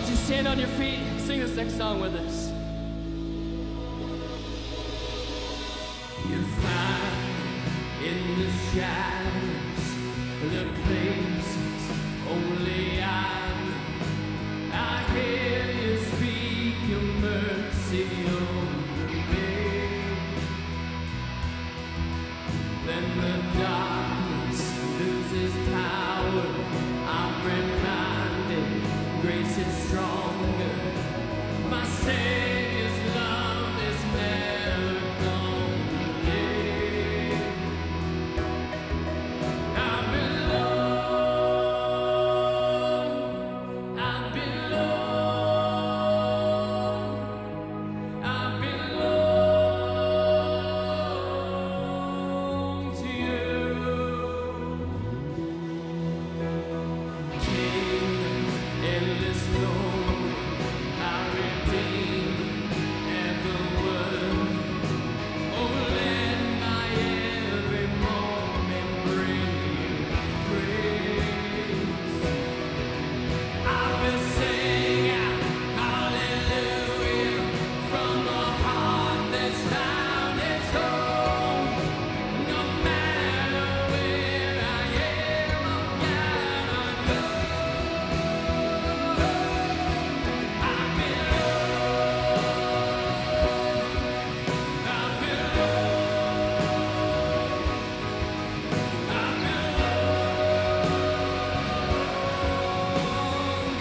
don't you stand on your feet, sing this next song with us. You find in the shadows the places only I know. I hear you speak your mercy over me. Then the darkness loses power. I'm reminded grace is stronger. My Savior's love is never gone to live. I belong to you. King of endless glory, I redeem ever worth. Oh, let my every moment bring you praise. I will sing out hallelujah from a heart that's found its home. No matter where I am, I'm gotta know I belong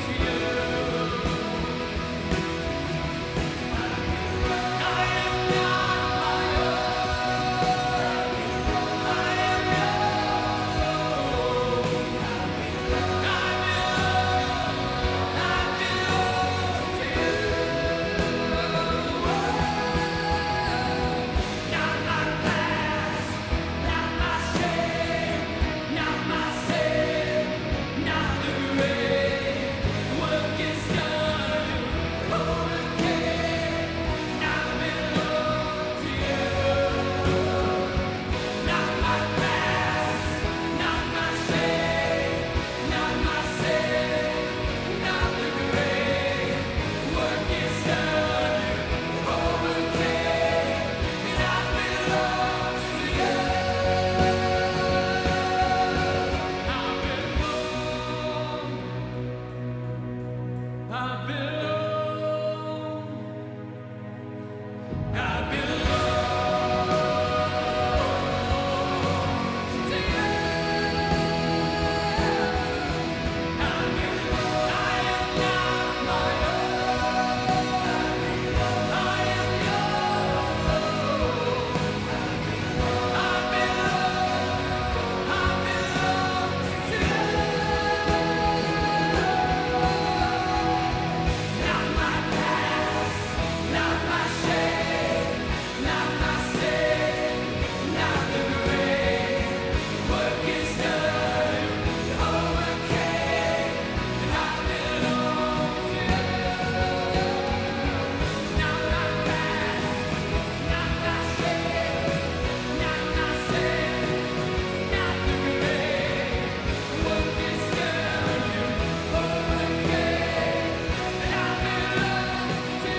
to you. I am not my own. I am yours. I belong to you. Not my past, not my shame, not my sin, not the grave. Work is done, overcame. I belong to you. Not my past, not my shame, not my sin, not the grave. Work is done, overcame. I belong to you. I belong. I belong to you. I am not my own. I am yours. I belong to you. Not my past, not my shame, not my sin, not the grave. Work is done, overcame, and I belong to you. Not my past, not my shame, not my sin, not the grave. Work is done, overcame, and I belong to you.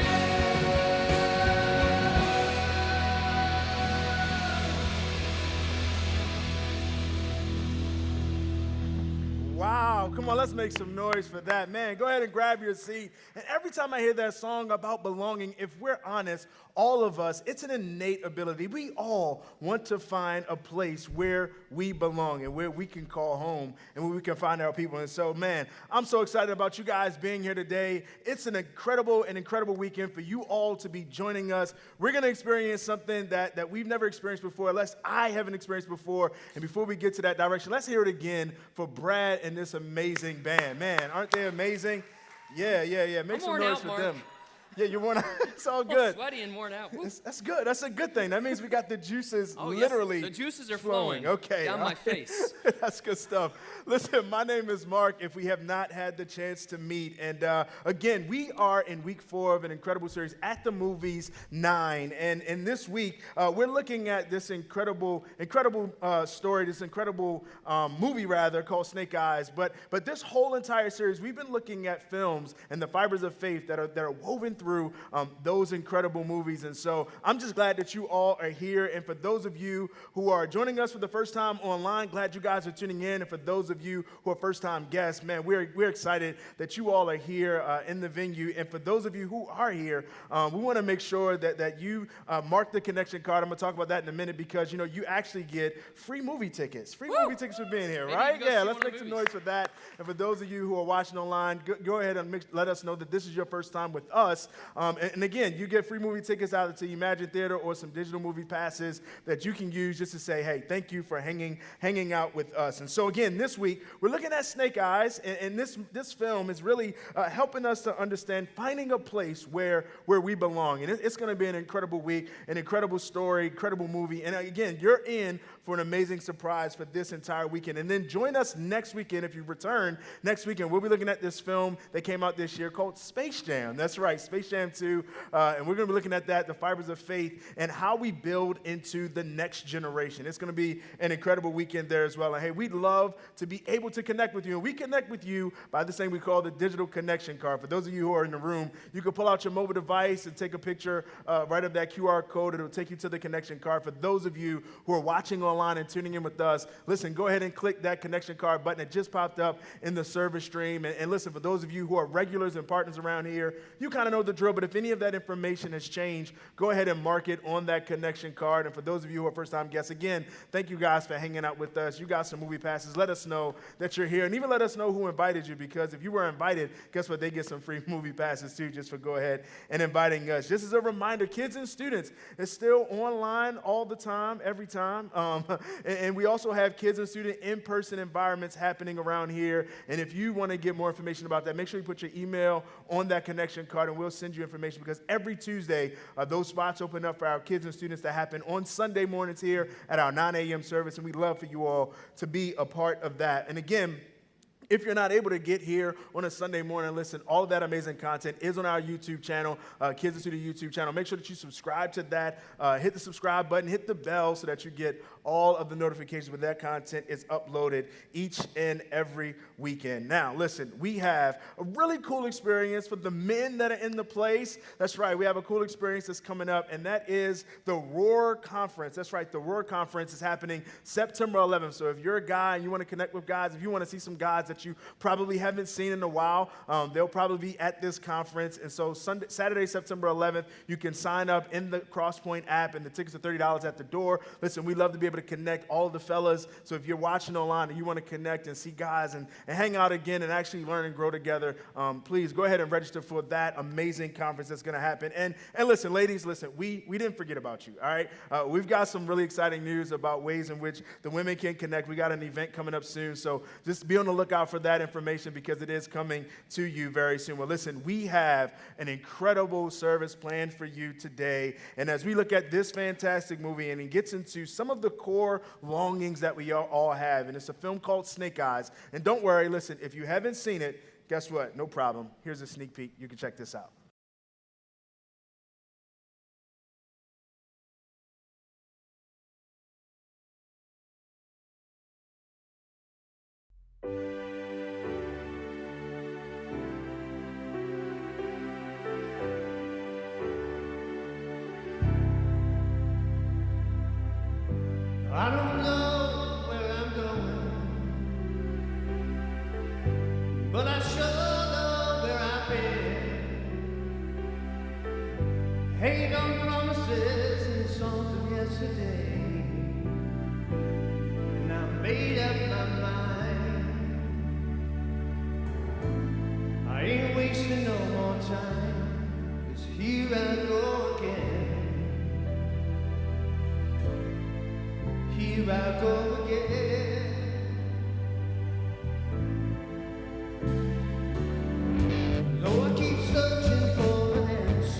Wow, come on, let's make some noise for that. Man, go ahead and grab your seat. And every time I hear that song about belonging, if we're honest, all of us, it's an innate ability. We all want to find a place where we belong and where we can call home and where we can find our people. And so, man, I'm so excited about you guys being here today. It's an incredible weekend for you all to be joining us. We're going to experience something that we've never experienced before, unless I haven't experienced before. And before we get to that direction, let's hear it again for Brad and this amazing band. Man, aren't they amazing? Yeah. Make I'm some worn noise out, for Mark. them. Yeah, you're worn out. It's all I'm good. sweaty and worn out. Woo. That's good. That's a good thing. That means we got the juices Oh, yes, literally the juices are flowing. flowing Okay. down all my right. face. That's good stuff. Listen, my name is Mark, if we have not had the chance to meet. And again, we are in week 4 of an incredible series, At the Movies 9. And this week, we're looking at this incredible story, this incredible movie, rather, called Snake Eyes. But this whole entire series, we've been looking at films and the fibers of faith that are woven through those incredible movies. And so I'm just glad that you all are here. And for those of you who are joining us for the first time online, glad you guys are tuning in. And for those of you who are first-time guests, man, we're excited that you all are here in the venue. And for those of you who are here, we want to make sure that you mark the connection card. I'm going to talk about that in a minute because, you know, you actually get free movie tickets. Free movie tickets for being here, Maybe right? you go Yeah, see let's one of make the some movies. noise for that. And for those of you who are watching online, go ahead and let us know that this is your first time with us. And again, you get free movie tickets out to Imagine Theater or some digital movie passes that you can use just to say, hey, thank you for hanging out with us. And so again, this week, we're looking at Snake Eyes, and this film is really helping us to understand finding a place where we belong. And it's going to be an incredible week, an incredible story, incredible movie. And again, you're in for an amazing surprise for this entire weekend. And then join us next weekend. If you return next weekend, we'll be looking at this film that came out this year called Space Jam. That's right, Space Jam 2. And we're going to be looking at that, the fibers of faith, and how we build into the next generation. It's going to be an incredible weekend there as well. And hey, we'd love to be able to connect with you. And we connect with you by this thing we call the digital connection card. For those of you who are in the room, you can pull out your mobile device and take a picture right of that QR code. It'll take you to the connection card. For those of you who are watching online and tuning in with us, listen, go ahead and click that connection card button. It just popped up in the service stream. And listen, for those of you who are regulars and partners around here, you kind of know the drill. But if any of that information has changed, go ahead and mark it on that connection card. And for those of you who are first-time guests, again, thank you guys for hanging out with us. You got some movie passes. Let us know that you're here. And even let us know who invited you, because if you were invited, guess what? They get some free movie passes too, just for go ahead and inviting us. Just as a reminder, kids and students, it's still online all the time, every time. And we also have kids and student in-person environments happening around here. And if you want to get more information about that, make sure you put your email on that connection card and we'll send you information, because every Tuesday, those spots open up for our kids and students that happen on Sunday mornings here at our 9 a.m. service. And we'd love for you all to be a part of that. And again, if you're not able to get here on a Sunday morning, listen, all of that amazing content is on our YouTube channel, Kids and Student YouTube channel. Make sure that you subscribe to that. Hit the subscribe button, hit the bell so that you get all of the notifications when that content is uploaded each and every weekend. Now, listen, we have a really cool experience for the men that are in the place. That's right, we have a cool experience that's coming up, and that is the Roar Conference. That's right, the Roar Conference is happening September 11th. So if you're a guy and you want to connect with guys, if you want to see some guys that you probably haven't seen in a while, they'll probably be at this conference. And so Saturday, September 11th, you can sign up in the Crosspoint app, and the tickets are $30 at the door. Listen, we love to be able to connect all of the fellas. So if you're watching online and you want to connect and see guys and hang out again and actually learn and grow together, please go ahead and register for that amazing conference that's going to happen. And listen, ladies, listen, we didn't forget about you, all right? We've got some really exciting news about ways in which the women can connect. We got an event coming up soon, so just be on the lookout for that information, because it is coming to you very soon. Well, listen, we have an incredible service planned for you today. And as we look at this fantastic movie, and it gets into some of the core longings that we all have, and it's a film called Snake Eyes. And don't worry, listen, if you haven't seen it, guess what? No problem. Here's a sneak peek. You can check this out. I don't know where I'm going, but I sure know where I've been. Hate on promises and songs of yesterday, and I made up my mind. I ain't wasting no more time, 'cause here I go again. Here I go again. Though I keep searching for an answer,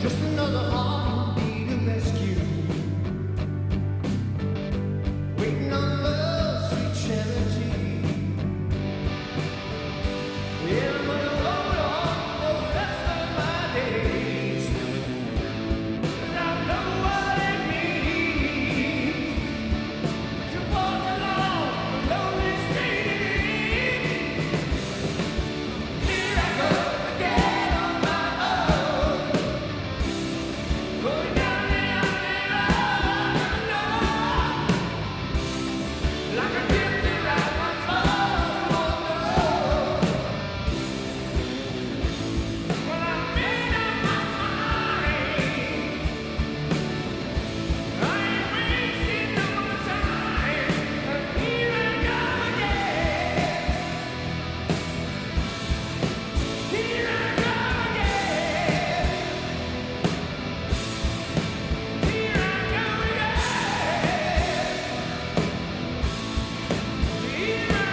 just another heart need a rescue. Waiting on love's sweet charity. Yeah, I'm gonna hold on for the rest of my days. 'Cause I know what it means to walk along a lonely street. Here I go again on my own, going down the only road, like a drifter I once was on the road. Well, I made up my mind. I ain't wasting no more time. But here I go again. Here I go again. Here I go again. Here I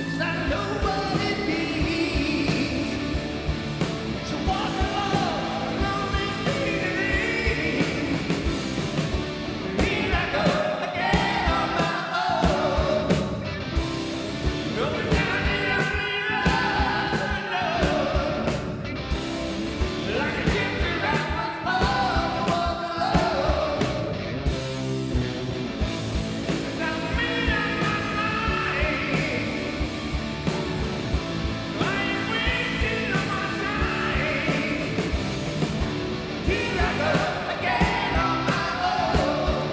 Cause I know what it means to walk along a lonely street. Here I go again on my own, going down the only road, like a drifter I was born to walk alone. 'Cause I made up my mind. I ain't wasting no more time. Here I go again on my own,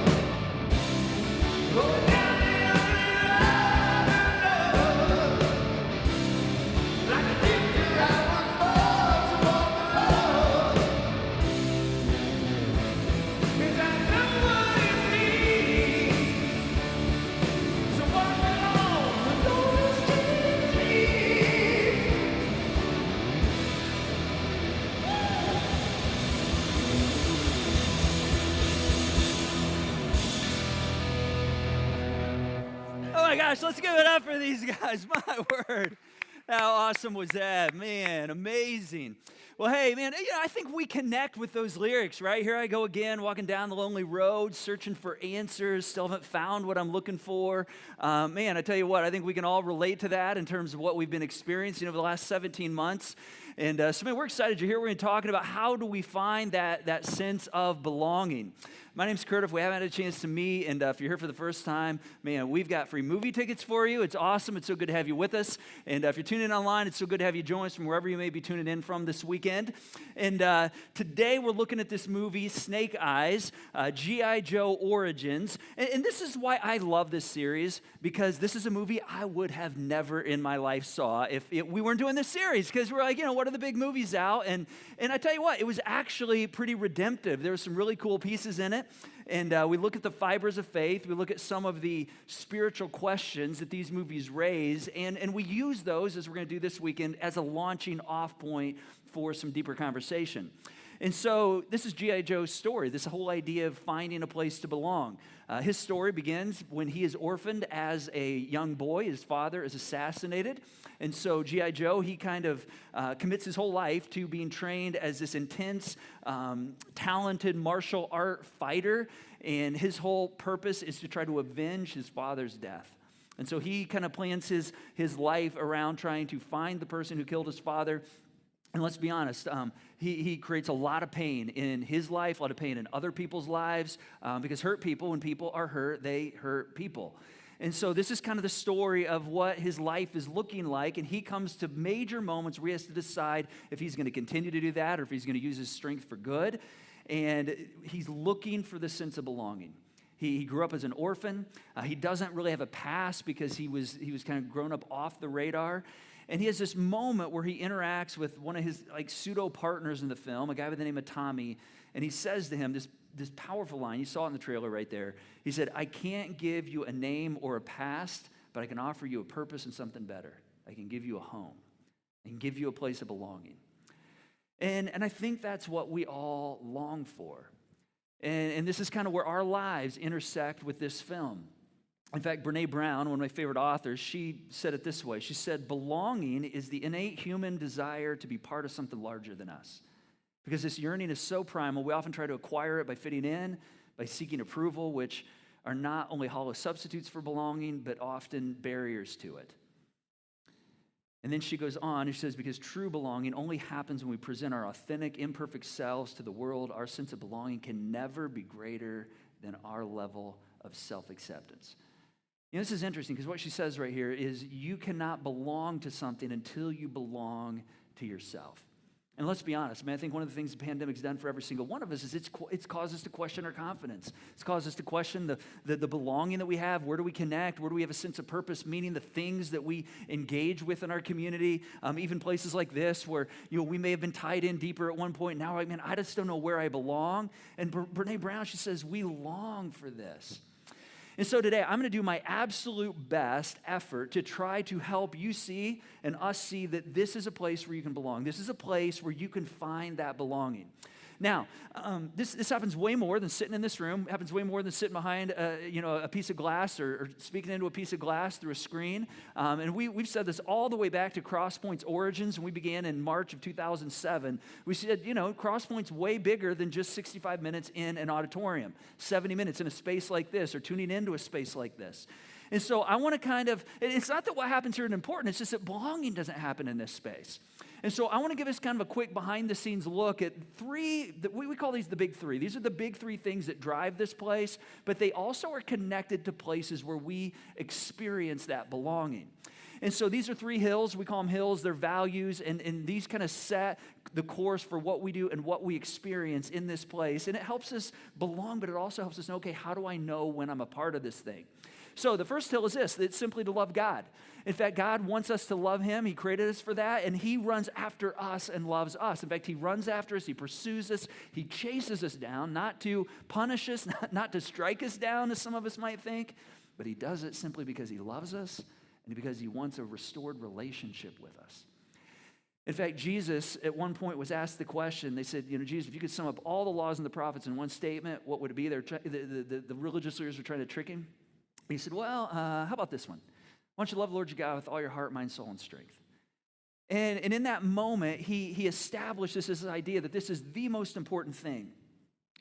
going down the only road, like a drifter I was born to walk alone. 'Cause I know what it means to walk along a lonely street. Oh my gosh, let's give it up for these guys. My word. How awesome was that? Man, amazing. Well, hey, man, I think we connect with those lyrics, right? Here I go again, walking down the lonely road, searching for answers, still haven't found what I'm looking for. Man, I tell you what, I think we can all relate to that in terms of what we've been experiencing over the last 17 months. And so, man, we're excited you're here. We're going to be talking about how do we find that sense of belonging. My name's Curt. If we haven't had a chance to meet, and if you're here for the first time, man, we've got free movie tickets for you. It's awesome. It's so good to have you with us. And if you're tuning in online, it's so good to have you join us from wherever you may be tuning in from this weekend. And today we're looking at this movie, Snake Eyes, G.I. Joe Origins. And this is why I love this series, because this is a movie I would have never in my life saw if we weren't doing this series, because we're like, what are the big movies out? And I tell you what, it was actually pretty redemptive. There were some really cool pieces in it. And we look at the fibers of faith. We look at some of the spiritual questions that these movies raise. And we use those, as we're going to do this weekend, as a launching off point for some deeper conversation. And so this is G.I. Joe's story, this whole idea of finding a place to belong. His story begins when he is orphaned as a young boy. His father is assassinated. And so G.I. Joe, he kind of commits his whole life to being trained as this intense, talented martial art fighter. And his whole purpose is to try to avenge his father's death. And so he kind of plans his life around trying to find the person who killed his father. And let's be honest, he creates a lot of pain in his life, a lot of pain in other people's lives, because hurt people, when people are hurt, they hurt people. And so this is kind of the story of what his life is looking like, and he comes to major moments where he has to decide if he's going to continue to do that or if he's going to use his strength for good. And he's looking for the sense of belonging. He grew up as an orphan. He doesn't really have a past because he was kind of grown up off the radar. And he has this moment where he interacts with one of his pseudo partners in the film, a guy by the name of Tommy, and he says to him this powerful line. You saw it in the trailer right there. He said, "I can't give you a name or a past, but I can offer you a purpose and something better. I can give you a home. I can give you a place of belonging. And I think that's what we all long for. And this is kind of where our lives intersect with this film. In fact, Brene Brown, one of my favorite authors, she said it this way. She said, belonging is the innate human desire to be part of something larger than us. Because this yearning is so primal, we often try to acquire it by fitting in, by seeking approval, which are not only hollow substitutes for belonging, but often barriers to it. And then she goes on, and she says, because true belonging only happens when we present our authentic, imperfect selves to the world. Our sense of belonging can never be greater than our level of self-acceptance. You know, this is interesting because what she says right here is you cannot belong to something until you belong to yourself. And let's be honest, I think one of the things the pandemic's done for every single one of us is it's caused us to question our confidence. It's caused us to question the belonging that we have. Where do we connect? Where do we have a sense of purpose, meaning the things that we engage with in our community? Even places like this where, you know, we may have been tied in deeper at one point. Now, man, I just don't know where I belong. And Brene Brown, she says, we long for this. And so today, I'm going to do my absolute best effort to try to help you see and us see that this is a place where you can belong. This is a place where you can find that belonging. Now, this happens way more than sitting in this room. It happens way more than sitting behind a piece of glass or speaking into a piece of glass through a screen. And we've said this all the way back to Crosspoint's origins, and we began in March of 2007. We said, Crosspoint's way bigger than just 65 minutes in an auditorium, 70 minutes in a space like this, or tuning into a space like this. And so I want to it's not that what happens here is important, it's just that belonging doesn't happen in this space. And so I want to give us kind of a quick behind-the-scenes look at three, we call these the big three. These are the big three things that drive this place, but they also are connected to places where we experience that belonging. And so these are three hills. We call them hills. They're values, and these kind of set the course for what we do and what we experience in this place. And it helps us belong, but it also helps us know, okay, how do I know when I'm a part of this thing? So the first hill is this. It's simply to love God. In fact, God wants us to love him. He created us for that, and he runs after us and loves us. In fact, he runs after us. He pursues us. He chases us down, not to punish us, not to strike us down, as some of us might think, but he does it simply because he loves us and because he wants a restored relationship with us. In fact, Jesus at one point was asked the question, they said, Jesus, if you could sum up all the laws and the prophets in one statement, what would it be? The religious leaders were trying to trick him. He said, well, how about this one? Why don't you love the Lord your God with all your heart, mind, soul, and strength? And in that moment, he established this idea that this is the most important thing.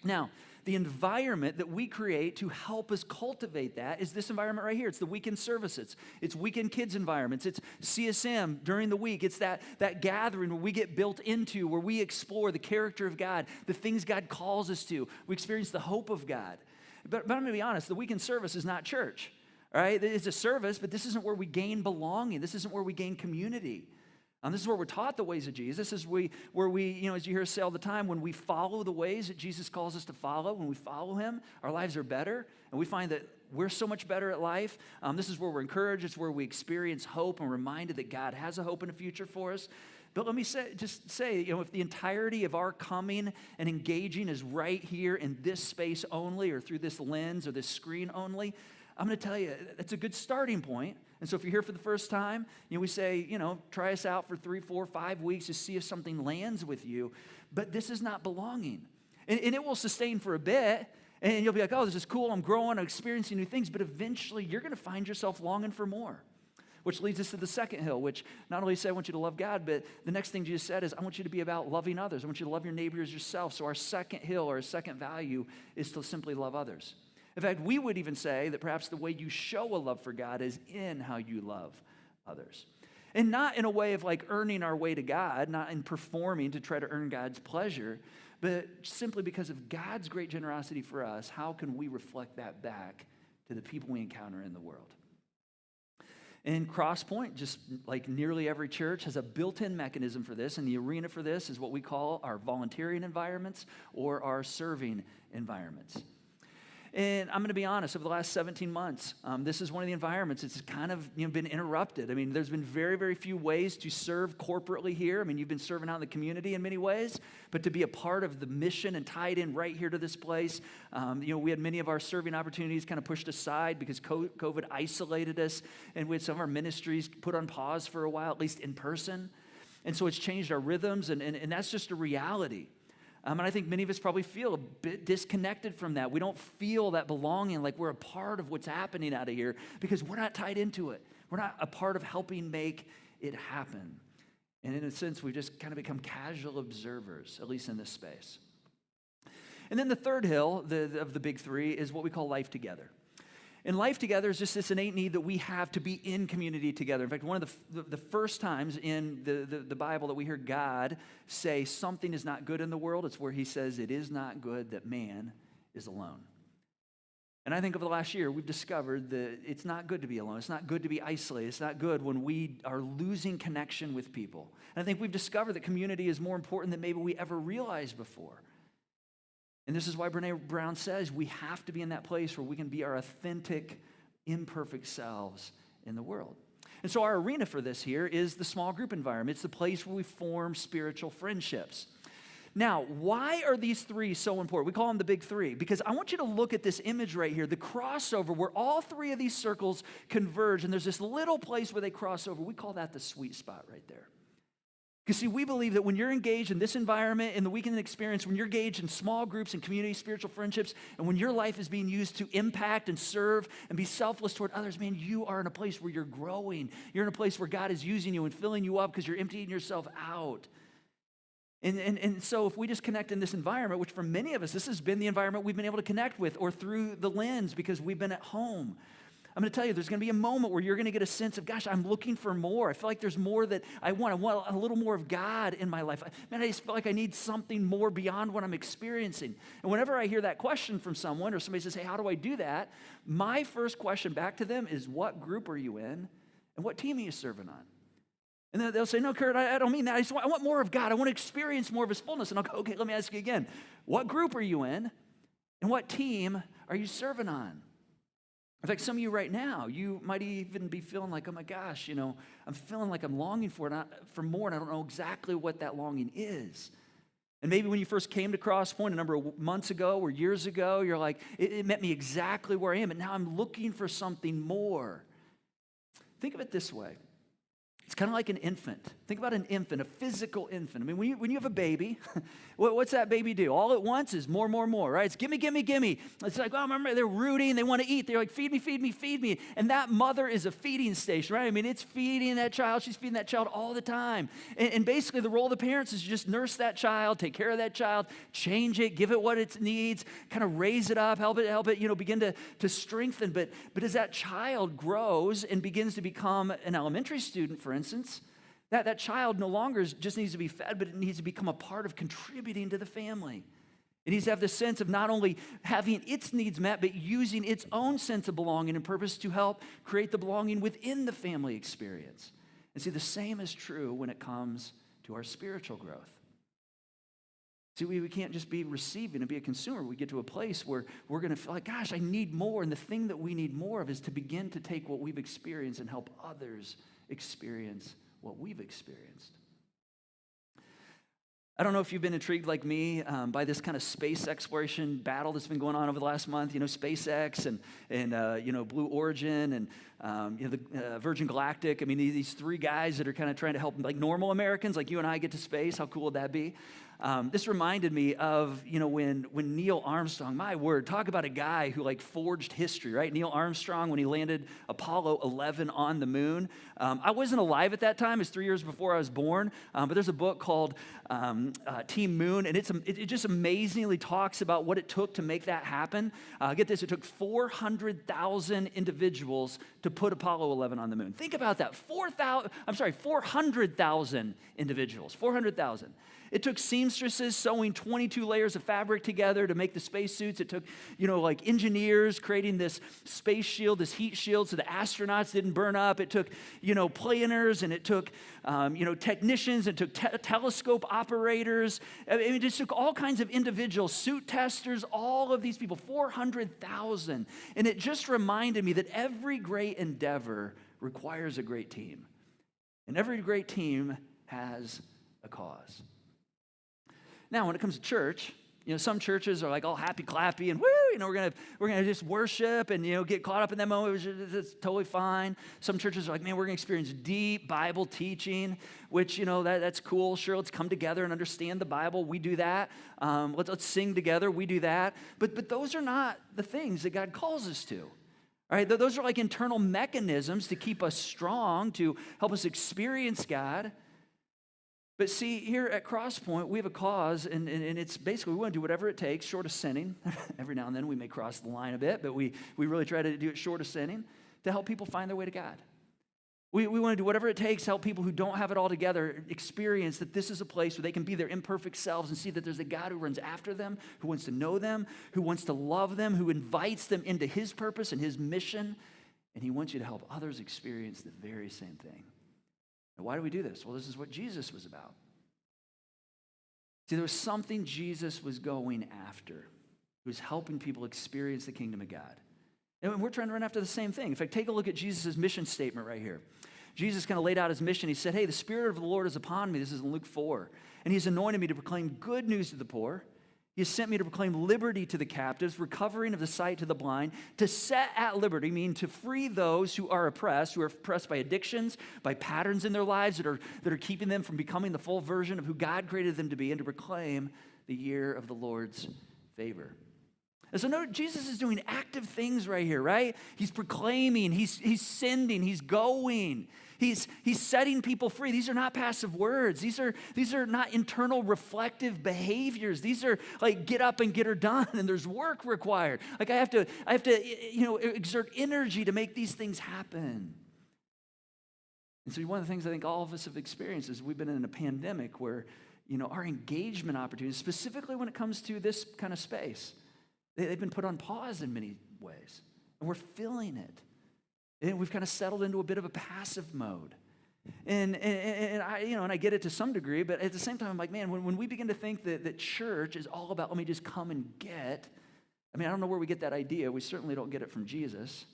Now, the environment that we create to help us cultivate that is this environment right here. It's the weekend services. It's weekend kids environments. It's CSM during the week. It's that gathering where we get built into, where we explore the character of God, the things God calls us to. We experience the hope of God. But I'm going to be honest, the weekend service is not church. All right, it's a service, but this isn't where we gain belonging. This isn't where we gain community. This is where we're taught the ways of Jesus. This is where we, as you hear us say all the time, when we follow the ways that Jesus calls us to follow, when we follow him, our lives are better, and we find that we're so much better at life. This is where we're encouraged. It's where we experience hope and reminded that God has a hope and a future for us. But let me say, if the entirety of our coming and engaging is right here in this space only, or through this lens or this screen only, I'm going to tell you, that's a good starting point. And so if you're here for the first time, we say, try us out for 3, 4, 5 weeks to see if something lands with you. But this is not belonging. And it will sustain for a bit. And you'll be like, oh, this is cool. I'm growing. I'm experiencing new things. But eventually, you're going to find yourself longing for more. Which leads us to the second hill, which not only say I want you to love God, but the next thing Jesus said is I want you to be about loving others. I want you to love your neighbor as yourself. So our second hill, or our second value, is to simply love others. In fact, we would even say that perhaps the way you show a love for God is in how you love others. And not in a way of like earning our way to God, not in performing to try to earn God's pleasure, but simply because of God's great generosity for us, how can we reflect that back to the people we encounter in the world? And Crosspoint, just like nearly every church, has a built-in mechanism for this, and the arena for this is what we call our volunteering environments or our serving environments. And I'm going to be honest, over the last 17 months, this is one of the environments that's kind of been interrupted. I mean, there's been very, very few ways to serve corporately here. I mean, you've been serving out in the community in many ways, but to be a part of the mission and tied in right here to this place, we had many of our serving opportunities kind of pushed aside because COVID isolated us, and we had some of our ministries put on pause for a while, at least in person. And so it's changed our rhythms, and that's just a reality. And I think many of us probably feel a bit disconnected from that. We don't feel that belonging, like we're a part of what's happening out of here because we're not tied into it. We're not a part of helping make it happen. And in a sense, we've just kind of become casual observers, at least in this space. And then the third hill of the big three is what we call life together. And life together is just this innate need that we have to be in community together. In fact, one of the first times in the Bible that we hear God say something is not good in the world, it's where he says it is not good that man is alone. And I think over the last year, we've discovered that it's not good to be alone. It's not good to be isolated. It's not good when we are losing connection with people. And I think we've discovered that community is more important than maybe we ever realized before. And this is why Brene Brown says we have to be in that place where we can be our authentic, imperfect selves in the world. And so our arena for this here is the small group environment. It's the place where we form spiritual friendships. Now, why are these three so important? We call them the big three because I want you to look at this image right here, the crossover where all three of these circles converge, and there's this little place where they cross over. We call that the sweet spot right there. Because see, we believe that when you're engaged in this environment, in the weekend experience, when you're engaged in small groups and community spiritual friendships, and when your life is being used to impact and serve and be selfless toward others, man, you are in a place where you're growing. You're in a place where God is using you and filling you up because you're emptying yourself out. And so if we just connect in this environment, which for many of us, this has been the environment we've been able to connect with, or through the lens because we've been at home, I'm going to tell you, there's going to be a moment where you're going to get a sense of, gosh, I'm looking for more. I feel like there's more that I want. I want a little more of God in my life. Man, I just feel like I need something more beyond what I'm experiencing. And whenever I hear that question from someone or somebody says, hey, how do I do that? My first question back to them is, what group are you in? And what team are you serving on? And then they'll say, no, Curt, I don't mean that. I want more of God. I want to experience more of his fullness. And I'll go, okay, let me ask you again. What group are you in? And what team are you serving on? In fact, some of you right now, you might even be feeling like, oh my gosh, I'm feeling like I'm longing for more, and I don't know exactly what that longing is. And maybe when you first came to Crosspoint a number of months ago or years ago, you're like, it met me exactly where I am, and now I'm looking for something more. Think of it this way. It's kind of like an infant. Think about an infant, a physical infant. I mean, when you have a baby, what's that baby do? All it wants is more, right? It's gimme, gimme, gimme. It's like, oh, remember, they're rooting, they want to eat. They're like, feed me, feed me, feed me. And that mother is a feeding station, right? I mean, it's feeding that child. She's feeding that child all the time. And basically, the role of the parents is just nurse that child, take care of that child, change it, give it what it needs, kind of raise it up, help it, begin to strengthen. But as that child grows and begins to become an elementary student, for instance, that child no longer just needs to be fed, but it needs to become a part of contributing to the family. It needs to have the sense of not only having its needs met, but using its own sense of belonging and purpose to help create the belonging within the family experience. And see, the same is true when it comes to our spiritual growth. See, we can't just be receiving and be a consumer. We get to a place where we're going to feel like, gosh, I need more. And the thing that we need more of is to begin to take what we've experienced and help others experience what we've experienced. I don't know if you've been intrigued like me by this kind of space exploration battle that's been going on over the last month. SpaceX and Blue Origin and the Virgin Galactic. I mean, these three guys that are kind of trying to help like normal Americans like you and I get to space. How cool would that be? This reminded me of, when Neil Armstrong, my word, talk about a guy who like forged history, right? Neil Armstrong, when he landed Apollo 11 on the moon. I wasn't alive at that time. It's 3 years before I was born. But there's a book called Team Moon, and it just amazingly talks about what it took to make that happen. Get this, it took 400,000 individuals to put Apollo 11 on the moon. Think about that, 400,000 individuals, 400,000. It took seamstresses sewing 22 layers of fabric together to make the spacesuits. It took, like engineers creating this space shield, this heat shield so the astronauts didn't burn up. It took, planners, and it took, technicians. It took telescope operators. I mean, it just took all kinds of individuals, suit testers, all of these people, 400,000. And it just reminded me that every great endeavor requires a great team. And every great team has a cause. Now, when it comes to church, some churches are like all happy clappy and woo, we're gonna just worship and get caught up in that moment, which is totally fine. Some churches are like, man, we're gonna experience deep Bible teaching, which that's cool. Sure, let's come together and understand the Bible. We do that. Let's sing together. We do that. But those are not the things that God calls us to. All right, those are like internal mechanisms to keep us strong, to help us experience God. But see, here at Crosspoint, we have a cause, and it's basically we want to do whatever it takes, short of sinning. Every now and then we may cross the line a bit, but we really try to do it short of sinning to help people find their way to God. We want to do whatever it takes to help people who don't have it all together experience that this is a place where they can be their imperfect selves and see that there's a God who runs after them, who wants to know them, who wants to love them, who invites them into his purpose and his mission, and he wants you to help others experience the very same thing. And why do we do this? Well, this is what Jesus was about. See, there was something Jesus was going after. He was helping people experience the kingdom of God. And we're trying to run after the same thing. In fact, take a look at Jesus' mission statement right here. Jesus kind of laid out his mission. He said, hey, the Spirit of the Lord is upon me. This is in Luke 4. And he's anointed me to proclaim good news to the poor. He has sent me to proclaim liberty to the captives, recovering of the sight to the blind, to set at liberty, meaning to free those who are oppressed by addictions, by patterns in their lives that are keeping them from becoming the full version of who God created them to be, and to proclaim the year of the Lord's favor. And so note, Jesus is doing active things right here, right? He's proclaiming, he's sending, he's going. He's setting people free. These are not passive words. These are not internal reflective behaviors. These are like get up and get her done, and there's work required. Like I have to exert energy to make these things happen. And so one of the things I think all of us have experienced is we've been in a pandemic where our engagement opportunities, specifically when it comes to this kind of space, they've been put on pause in many ways, and we're feeling it. And we've kind of settled into a bit of a passive mode. And I get it to some degree, but at the same time, I'm like, man, when we begin to think that church is all about, let me just come and get, I don't know where we get that idea. We certainly don't get it from Jesus.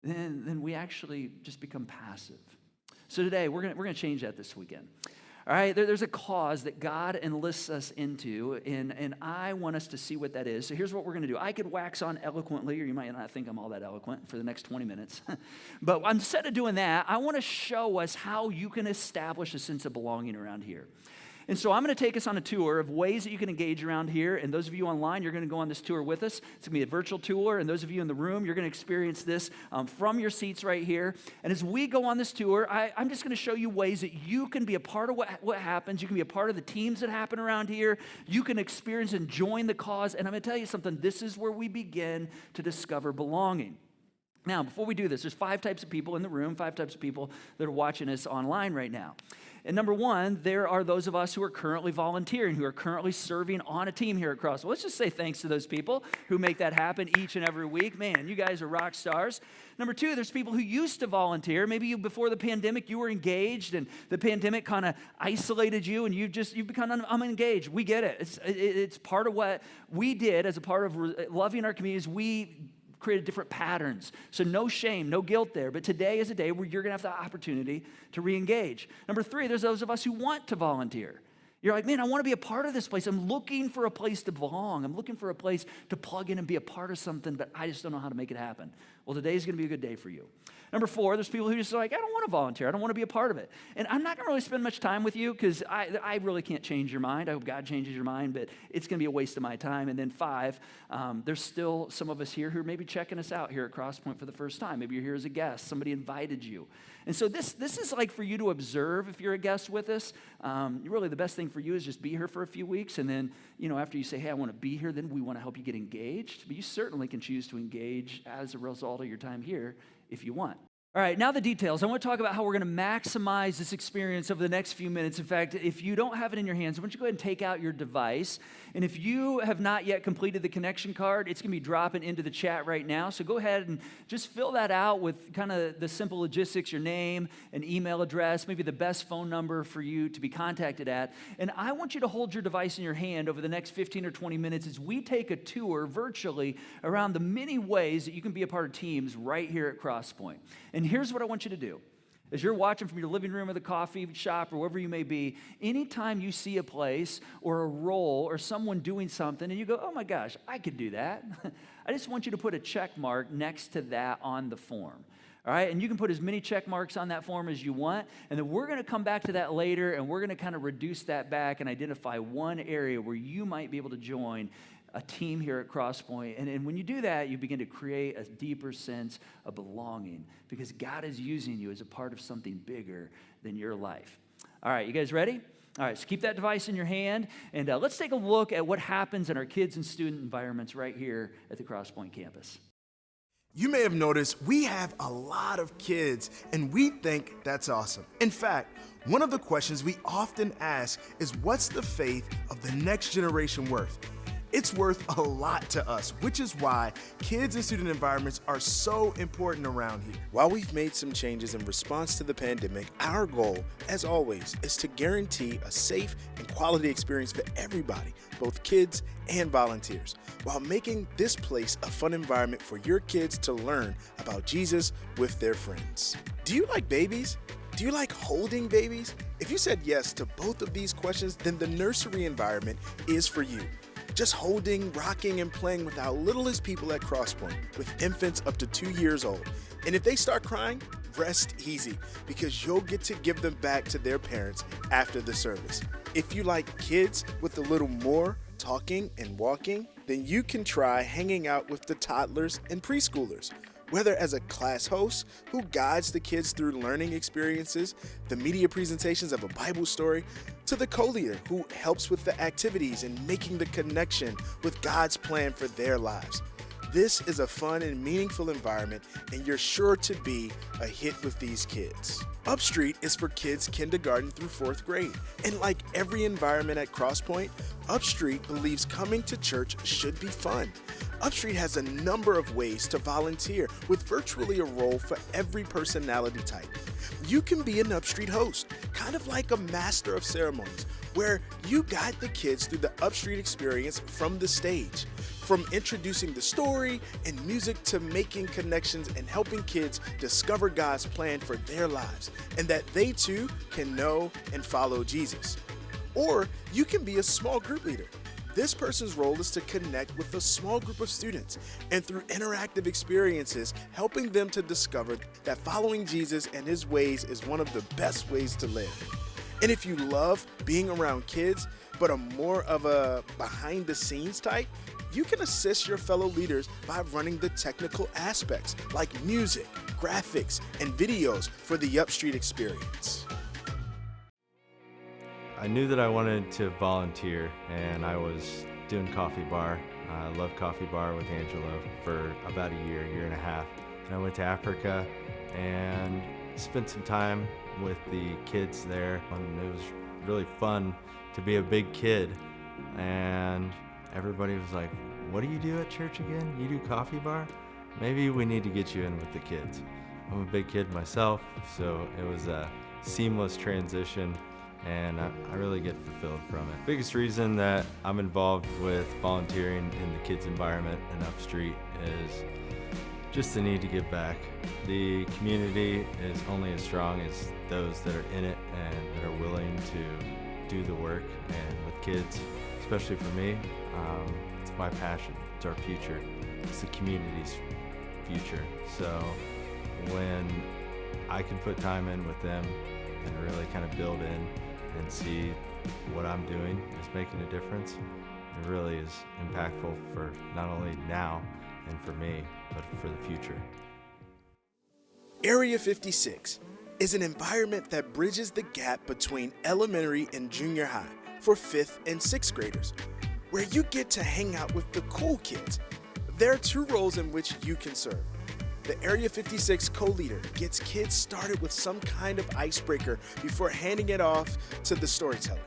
Then we actually just become passive. So today, we're gonna change that this weekend. All right, there's a cause that God enlists us into, and I want us to see what that is. So here's what we're going to do. I could wax on eloquently, or you might not think I'm all that eloquent for the next 20 minutes. But instead of doing that, I want to show us how you can establish a sense of belonging around here. And so I'm going to take us on a tour of ways that you can engage around here. And those of you online, you're going to go on this tour with us. It's going to be a virtual tour. And those of you in the room, you're going to experience this from your seats right here. And as we go on this tour, I'm just going to show you ways that you can be a part of what happens. You can be a part of the teams that happen around here. You can experience and join the cause. And I'm going to tell you something. This is where we begin to discover belonging. Now, before we do this, there's 5 types of people in the room, 5 types of people that are watching us online right now. And number 1, there are those of us who are currently volunteering, who are currently serving on a team here at Crosspoint. Let's just say thanks to those people who make that happen each and every week. Man, you guys are rock stars. Number 2, there's people who used to volunteer. Maybe before the pandemic, you were engaged, and the pandemic kind of isolated you, and you've become unengaged. We get it. It's part of what we did as a part of loving our communities. We created different patterns. So no shame, no guilt there. But today is a day where you're going to have the opportunity to re-engage. Number 3, there's those of us who want to volunteer. You're like, man, I want to be a part of this place. I'm looking for a place to belong. I'm looking for a place to plug in and be a part of something, but I just don't know how to make it happen. Well, today's going to be a good day for you. Number 4, there's people who just like, I don't want to volunteer. I don't want to be a part of it. And I'm not going to really spend much time with you because I really can't change your mind. I hope God changes your mind, but it's going to be a waste of my time. And then 5, there's still some of us here who are maybe checking us out here at Crosspoint for the first time. Maybe you're here as a guest. Somebody invited you. And so this is like for you to observe if you're a guest with us. Really the best thing for you is just be here for a few weeks. And then, after you say, hey, I want to be here, then we want to help you get engaged. But you certainly can choose to engage as a result of your time here if you want. All right, now the details. I want to talk about how we're going to maximize this experience over the next few minutes. In fact, if you don't have it in your hands, why don't you go ahead and take out your device. And if you have not yet completed the connection card, it's going to be dropping into the chat right now. So go ahead and just fill that out with kind of the simple logistics, your name, an email address, maybe the best phone number for you to be contacted at. And I want you to hold your device in your hand over the next 15 or 20 minutes as we take a tour virtually around the many ways that you can be a part of teams right here at Crosspoint. And here's what I want you to do. As you're watching from your living room or the coffee shop or wherever you may be, anytime you see a place or a role or someone doing something and you go, oh my gosh, I could do that. I just want you to put a check mark next to that on the form. All right, and you can put as many check marks on that form as you want, and then we're going to come back to that later, and we're going to kind of reduce that back and identify one area where you might be able to join a team here at Crosspoint. And when you do that, you begin to create a deeper sense of belonging because God is using you as a part of something bigger than your life. All right, you guys ready? All right, so keep that device in your hand, and let's take a look at what happens in our kids and student environments right here at the Crosspoint campus. You may have noticed we have a lot of kids, and we think that's awesome. In fact, one of the questions we often ask is, what's the faith of the next generation worth? It's worth a lot to us, which is why kids and student environments are so important around here. While we've made some changes in response to the pandemic, our goal, as always, is to guarantee a safe and quality experience for everybody, both kids and volunteers, while making this place a fun environment for your kids to learn about Jesus with their friends. Do you like babies? Do you like holding babies? If you said yes to both of these questions, then the nursery environment is for you. Just holding, rocking, and playing with our littlest people at Crosspoint, with infants up to 2 years old. And if they start crying, rest easy, because you'll get to give them back to their parents after the service. If you like kids with a little more talking and walking, then you can try hanging out with the toddlers and preschoolers. Whether as a class host who guides the kids through learning experiences, the media presentations of a Bible story, to the co-leader who helps with the activities and making the connection with God's plan for their lives. This is a fun and meaningful environment, and you're sure to be a hit with these kids. Upstreet is for kids kindergarten through 4th grade. And like every environment at Crosspoint, Upstreet believes coming to church should be fun. Upstreet has a number of ways to volunteer with virtually a role for every personality type. You can be an Upstreet host, kind of like a master of ceremonies, where you guide the kids through the Upstreet experience from the stage. From introducing the story and music to making connections and helping kids discover God's plan for their lives and that they too can know and follow Jesus. Or you can be a small group leader. This person's role is to connect with a small group of students and through interactive experiences, helping them to discover that following Jesus and his ways is one of the best ways to live. And if you love being around kids, but are more of a behind the scenes type, you can assist your fellow leaders by running the technical aspects like music, graphics, and videos for the Upstreet experience. I knew that I wanted to volunteer, and I was doing Coffee Bar. I loved Coffee Bar with Angelo for about a year and a half. And I went to Africa and spent some time with the kids there. And it was really fun to be a big kid. And everybody was like, what do you do at church again? You do Coffee Bar? Maybe we need to get you in with the kids. I'm a big kid myself, so it was a seamless transition, and I really get fulfilled from it. Biggest reason that I'm involved with volunteering in the kids environment in Upstreet is just the need to give back. The community is only as strong as those that are in it and that are willing to do the work. And with kids, especially for me, it's my passion. It's our future. It's the community's future. So when I can put time in with them and really kind of build in and see what I'm doing is making a difference, it really is impactful for not only now and for me, but for the future. Area 56 is an environment that bridges the gap between elementary and junior high for 5th and 6th graders, where you get to hang out with the cool kids. There are 2 roles in which you can serve. the Area 56 co-leader gets kids started with some kind of icebreaker before handing it off to the storyteller.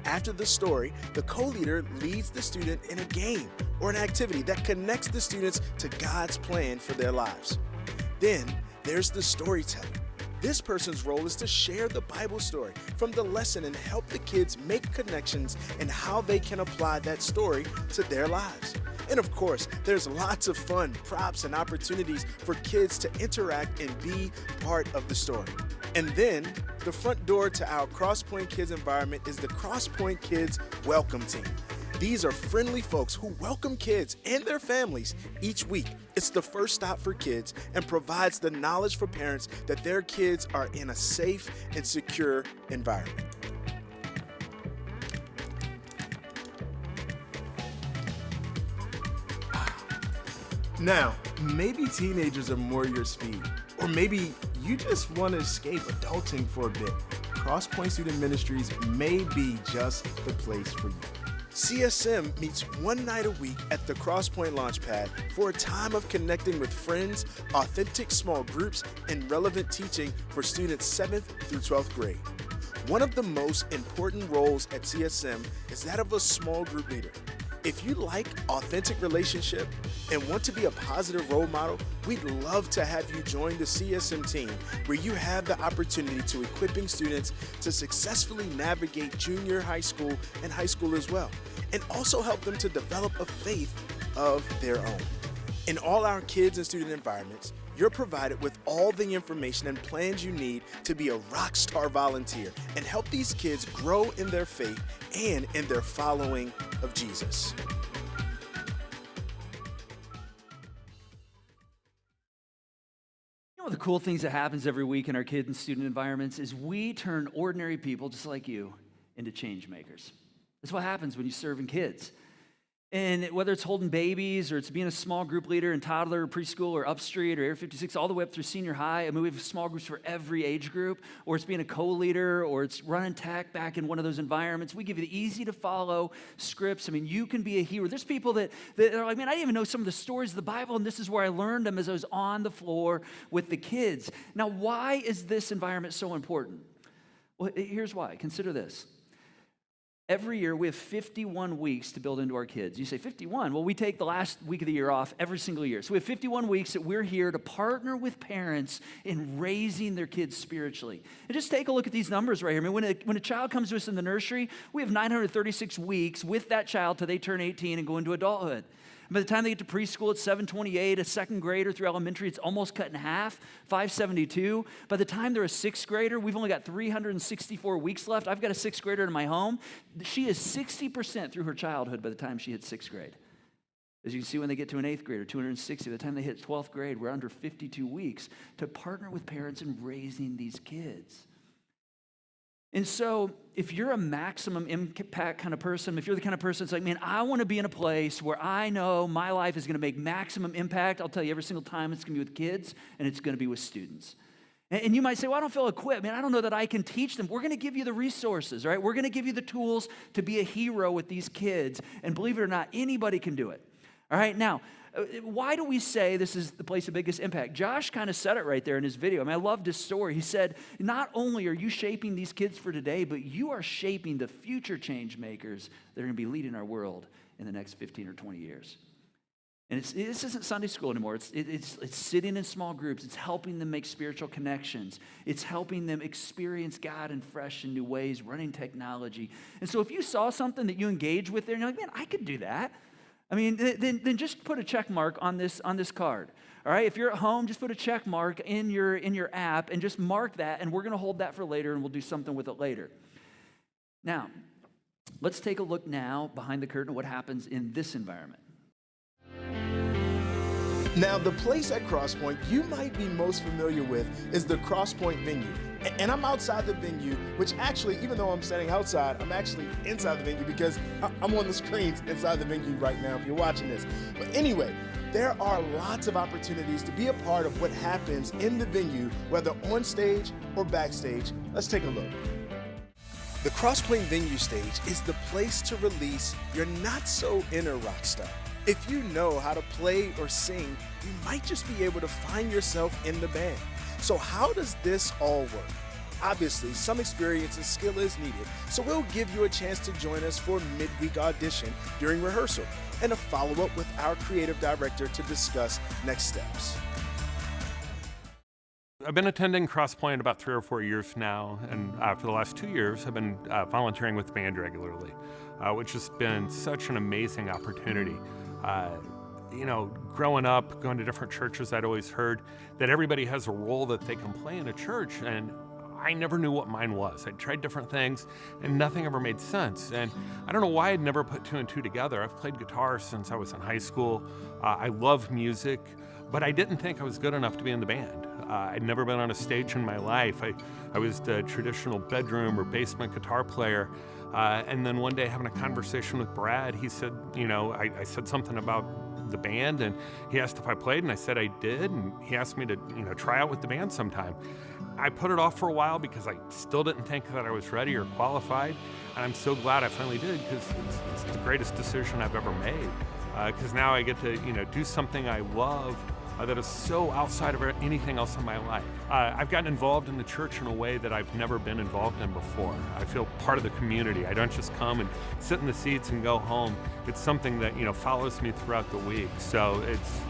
After the story, the co-leader leads the student in a game or an activity that connects the students to God's plan for their lives. Then there's the storyteller. This person's role is to share the Bible story from the lesson and help the kids make connections and how they can apply that story to their lives. And of course, there's lots of fun, props, and opportunities for kids to interact and be part of the story. And then, the front door to our Crosspoint Kids environment is the Crosspoint Kids Welcome Team. These are friendly folks who welcome kids and their families each week. It's the first stop for kids and provides the knowledge for parents that their kids are in a safe and secure environment. Now, maybe teenagers are more your speed, or maybe you just want to escape adulting for a bit. Crosspoint Student Ministries may be just the place for you. CSM meets one night a week at the Crosspoint Launchpad for a time of connecting with friends, authentic small groups, and relevant teaching for students 7th through 12th grade. One of the most important roles at CSM is that of a small group leader. If you like authentic relationship and want to be a positive role model, we'd love to have you join the CSM team, where you have the opportunity to equipping students to successfully navigate junior high school and high school as well, and also help them to develop a faith of their own. In all our kids and student environments, you're provided with all the information and plans you need to be a rock star volunteer and help these kids grow in their faith and in their following of Jesus. One of the cool things that happens every week in our kid and student environments is we turn ordinary people just like you into change makers. That's what happens when you serve in kids. And whether it's holding babies or it's being a small group leader in toddler or preschool or upstreet or Area 56, all the way up through senior high. I mean, we have small groups for every age group, or it's being a co-leader, or it's running tech back in one of those environments. We give you the easy to follow scripts. I mean, you can be a hero. There's people that are like, man, I didn't even know some of the stories of the Bible, and this is where I learned them as I was on the floor with the kids. Now, why is this environment so important? Well, here's why. Consider this. Every year, we have 51 weeks to build into our kids. You say, 51? Well, we take the last week of the year off every single year. So we have 51 weeks that we're here to partner with parents in raising their kids spiritually. And just take a look at these numbers right here. I mean, when a child comes to us in the nursery, we have 936 weeks with that child till they turn 18 and go into adulthood. By the time they get to preschool, it's 728. A second grader through elementary, it's almost cut in half, 572. By the time they're a sixth grader, we've only got 364 weeks left. I've got a sixth grader in my home. She is 60% through her childhood by the time she hits sixth grade. As you can see, when they get to an eighth grader, 260. By the time they hit 12th grade, we're under 52 weeks to partner with parents in raising these kids. And so if you're a maximum impact kind of person, if you're the kind of person that's like, man, I want to be in a place where I know my life is going to make maximum impact, I'll tell you every single time it's going to be with kids and it's going to be with students. And you might say, well, I don't feel equipped. Man, I don't know that I can teach them. We're going to give you the resources, right? We're going to give you the tools to be a hero with these kids. And believe it or not, anybody can do it. All right, now, why do we say this is the place of biggest impact? Josh kind of said it right there in his video. I mean, I loved his story. He said, not only are you shaping these kids for today, but you are shaping the future change makers that are going to be leading our world in the next 15 or 20 years. And this isn't Sunday school anymore. It's sitting in small groups. It's helping them make spiritual connections. It's helping them experience God in fresh and new ways, running technology. And so if you saw something that you engage with there, and you're like, man, I could do that. I mean, then just put a check mark on this card. All right, if you're at home, just put a check mark in your app and just mark that, and we're going to hold that for later, and we'll do something with it later. Now, let's take a look now behind the curtain at what happens in this environment. Now, the place at Crosspoint you might be most familiar with is the Crosspoint venue. And I'm outside the venue, which actually, even though I'm standing outside, I'm actually inside the venue because I'm on the screens inside the venue right now if you're watching this. But anyway, there are lots of opportunities to be a part of what happens in the venue, whether on stage or backstage. Let's take a look. The Crosspoint venue stage is the place to release your not-so-inner rock star. If you know how to play or sing, you might just be able to find yourself in the band. So how does this all work? Obviously, some experience and skill is needed, so we'll give you a chance to join us for a midweek audition during rehearsal and a follow-up with our creative director to discuss next steps. I've been attending Crosspoint about 3 or 4 years now, and for the last 2 years, I've been volunteering with the band regularly, which has been such an amazing opportunity. Growing up, going to different churches, I'd always heard that everybody has a role that they can play in a church, and I never knew what mine was. I tried different things, and nothing ever made sense. And I don't know why I'd never put 2 and 2 together. I've played guitar since I was in high school. I love music, but I didn't think I was good enough to be in the band. I'd never been on a stage in my life. I was the traditional bedroom or basement guitar player. And then one day having a conversation with Brad, he said, I said something about the band, and he asked if I played, and I said I did, and he asked me to, try out with the band sometime. I put it off for a while because I still didn't think that I was ready or qualified, and I'm so glad I finally did, because it's the greatest decision I've ever made. Because now I get to, do something I love that is so outside of anything else in my life. I've gotten involved in the church in a way that I've never been involved in before. I feel part of the community. I don't just come and sit in the seats and go home. It's something that, follows me throughout the week. So it's,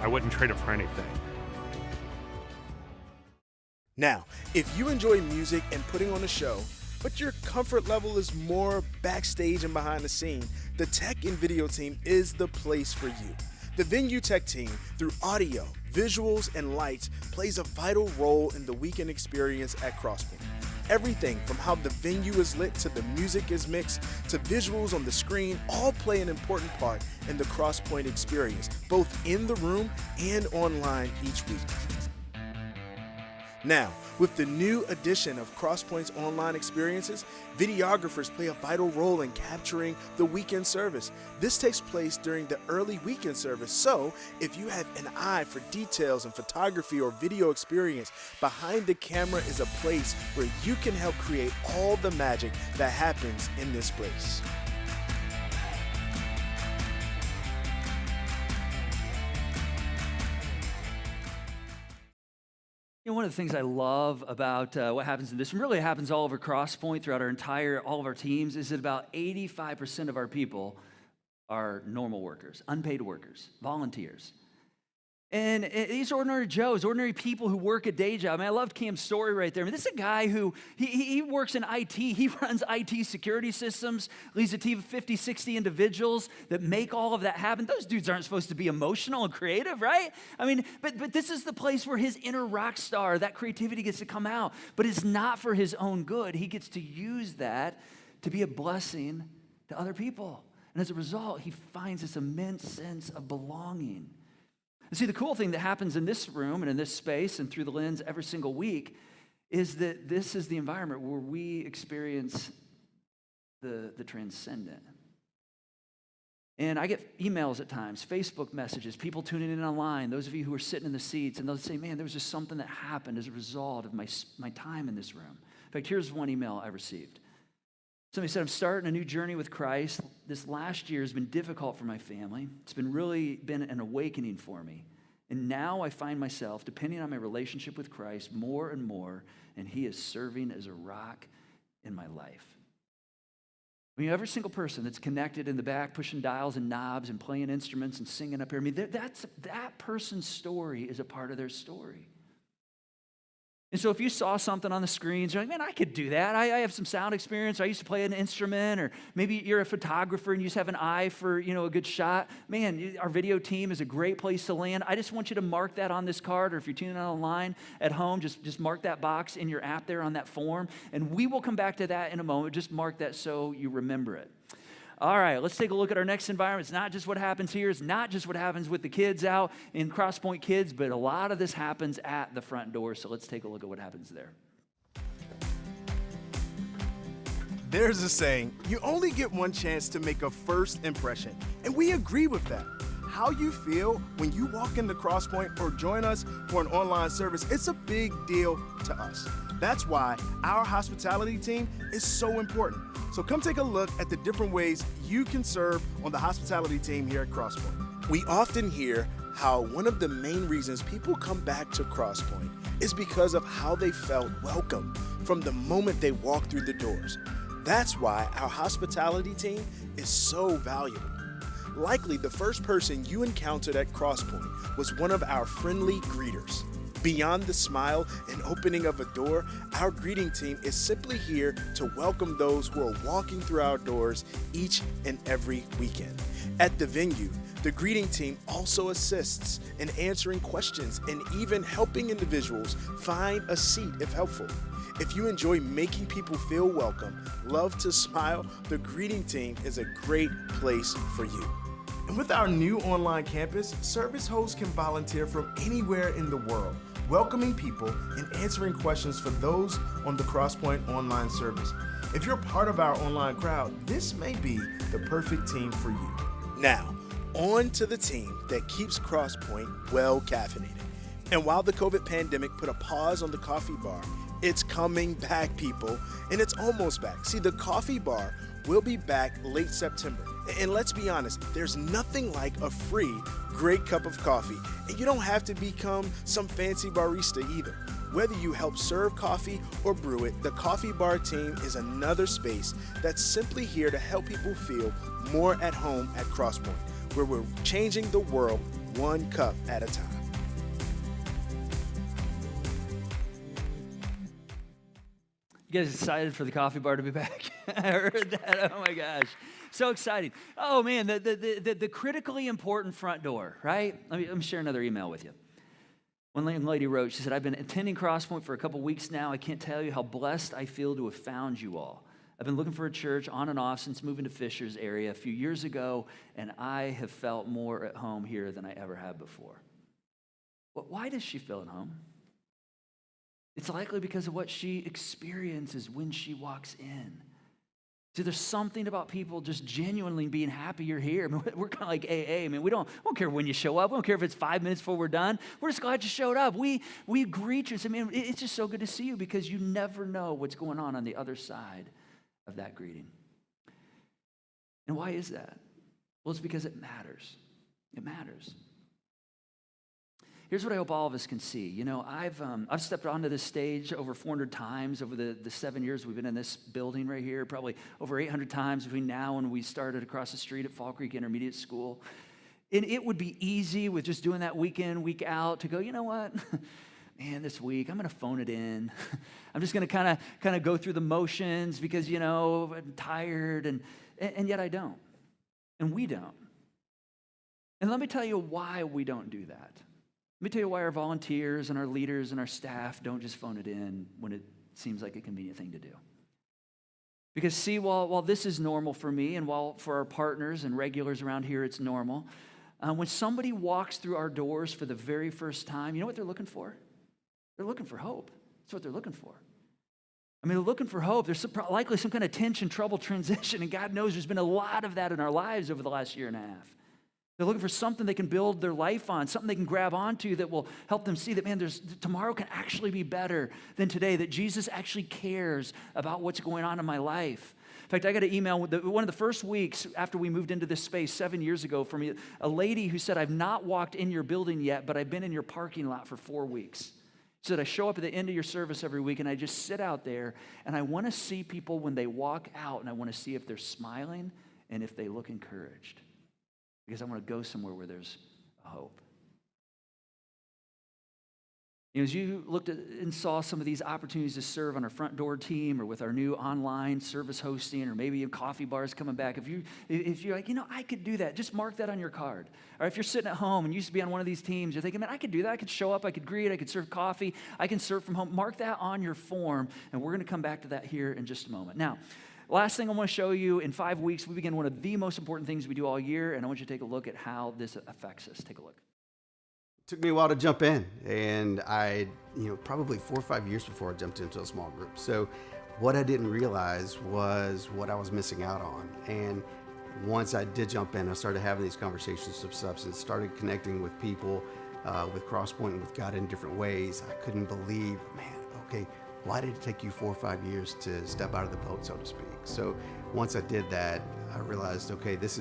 I wouldn't trade it for anything. Now, if you enjoy music and putting on a show, but your comfort level is more backstage and behind the scene, the tech and video team is the place for you. The venue tech team, through audio, visuals, and lights, plays a vital role in the weekend experience at Crosspoint. Everything from how the venue is lit to the music is mixed to visuals on the screen all play an important part in the Crosspoint experience, both in the room and online each week. Now, with the new addition of Crosspoint's online experiences, videographers play a vital role in capturing the weekend service. This takes place during the early weekend service, so if you have an eye for details in photography or video experience, behind the camera is a place where you can help create all the magic that happens in this place. One of the things I love about what happens in this room, really happens all over Crosspoint throughout all of our teams, is that about 85% of our people are normal workers, unpaid workers, volunteers. And these are ordinary Joes, ordinary people who work a day job. I loved Cam's story right there. This is a guy who, he works in IT. He runs IT security systems, leads a team of 50, 60 individuals that make all of that happen. Those dudes aren't supposed to be emotional and creative, right? But this is the place where his inner rock star, that creativity gets to come out. But it's not for his own good. He gets to use that to be a blessing to other people. And as a result, he finds this immense sense of belonging. And see, the cool thing that happens in this room and in this space and through the lens every single week is that this is the environment where we experience the transcendent. And I get emails at times, Facebook messages, people tuning in online, those of you who are sitting in the seats, and they'll say, man, there was just something that happened as a result of my time in this room. In fact, here's one email I received. Somebody said, I'm starting a new journey with Christ. This last year has been difficult for my family. It's really been an awakening for me. And now I find myself depending on my relationship with Christ more and more, and he is serving as a rock in my life. Every single person that's connected in the back, pushing dials and knobs and playing instruments and singing up here, that person's story is a part of their story. And so if you saw something on the screens, you're like, man, I could do that. I have some sound experience. I used to play an instrument, or maybe you're a photographer and you just have an eye for, a good shot. Man, our video team is a great place to land. I just want you to mark that on this card, or if you're tuning in online at home, just mark that box in your app there on that form, and we will come back to that in a moment. Just mark that so you remember it. All right, let's take a look at our next environment. It's not just what happens here. It's not just what happens with the kids out in Crosspoint Kids, but a lot of this happens at the front door. So let's take a look at what happens there. There's a saying, you only get one chance to make a first impression, and we agree with that. How you feel when you walk into Crosspoint or join us for an online service, it's a big deal to us. That's why our hospitality team is so important. So come take a look at the different ways you can serve on the hospitality team here at Crosspoint. We often hear how one of the main reasons people come back to Crosspoint is because of how they felt welcome from the moment they walked through the doors. That's why our hospitality team is so valuable. Likely the first person you encountered at Crosspoint was one of our friendly greeters. Beyond the smile and opening of a door, our greeting team is simply here to welcome those who are walking through our doors each and every weekend. At the venue, the greeting team also assists in answering questions and even helping individuals find a seat if helpful. If you enjoy making people feel welcome, love to smile, the greeting team is a great place for you. And with our new online campus, service hosts can volunteer from anywhere in the world, welcoming people and answering questions for those on the Crosspoint online service. If you're part of our online crowd, this may be the perfect team for you. Now, on to the team that keeps Crosspoint well caffeinated. And while the COVID pandemic put a pause on the coffee bar, it's coming back, people, and it's almost back. See, the coffee bar will be back late September. And let's be honest, there's nothing like a free, great cup of coffee. And you don't have to become some fancy barista either. Whether you help serve coffee or brew it, the coffee bar team is another space that's simply here to help people feel more at home at Crosspoint, where we're changing the world one cup at a time. You guys excited for the coffee bar to be back? I heard that. Oh my gosh. So exciting. Oh man, the critically important front door, right? Let me share another email with you. One young lady wrote, she said, I've been attending Crosspoint for a couple weeks now. I can't tell you how blessed I feel to have found you all. I've been looking for a church on and off since moving to Fisher's area a few years ago, and I have felt more at home here than I ever have before. But why does she feel at home? It's likely because of what she experiences when she walks in. See, there's something about people just genuinely being happy you're here. I mean, we're kind of like AA. I mean, we don't care when you show up. We don't care if it's 5 minutes before we're done. We're just glad you showed up. We greet you. I mean, it's just so good to see you because you never know what's going on the other side of that greeting. And why is that? Well, it's because it matters. It matters. Here's what I hope all of us can see. You know, I've stepped onto this stage over 400 times over the 7 years we've been in this building right here, probably over 800 times between now and we started across the street at Fall Creek Intermediate School. And it would be easy with just doing that week in, week out to go, you know what? Man, this week, I'm going to phone it in. I'm just going to kind of go through the motions because, you know, I'm tired, and yet I don't. And we don't. And let me tell you why we don't do that. Let me tell you why our volunteers and our leaders and our staff don't just phone it in when it seems like a convenient thing to do. Because see, while this is normal for me and while for our partners and regulars around here it's normal, when somebody walks through our doors for the very first time, you know what they're looking for? They're looking for hope. That's what they're looking for. I mean, they're looking for hope. There's likely some kind of tension, trouble, transition, and God knows there's been a lot of that in our lives over the last year and a half. They're looking for something they can build their life on, something they can grab onto that will help them see that, man, tomorrow can actually be better than today, that Jesus actually cares about what's going on in my life. In fact, I got an email one of the first weeks after we moved into this space 7 years ago from a lady who said, I've not walked in your building yet, but I've been in your parking lot for 4 weeks. She said, I show up at the end of your service every week, and I just sit out there, and I want to see people when they walk out, and I want to see if they're smiling and if they look encouraged. Because I want to go somewhere where there's hope. You know, as you looked at and saw some of these opportunities to serve on our front door team or with our new online service hosting or maybe coffee bars coming back, if you're like, you know, I could do that, just mark that on your card. Or if you're sitting at home and you used to be on one of these teams, you're thinking, man, I could do that. I could show up, I could greet, I could serve coffee, I can serve from home. Mark that on your form, and we're going to come back to that here in just a moment. Now, last thing I want to show you, in 5 weeks, we begin one of the most important things we do all year, and I want you to take a look at how this affects us. Take a look. It took me a while to jump in, and probably 4 or 5 years before I jumped into a small group. So what I didn't realize was what I was missing out on. And once I did jump in, I started having these conversations of substance, started connecting with people, with Crosspoint and with God in different ways. I couldn't believe, man, okay, why did it take you 4 or 5 years to step out of the boat, so to speak? So once I did that, I realized, okay, this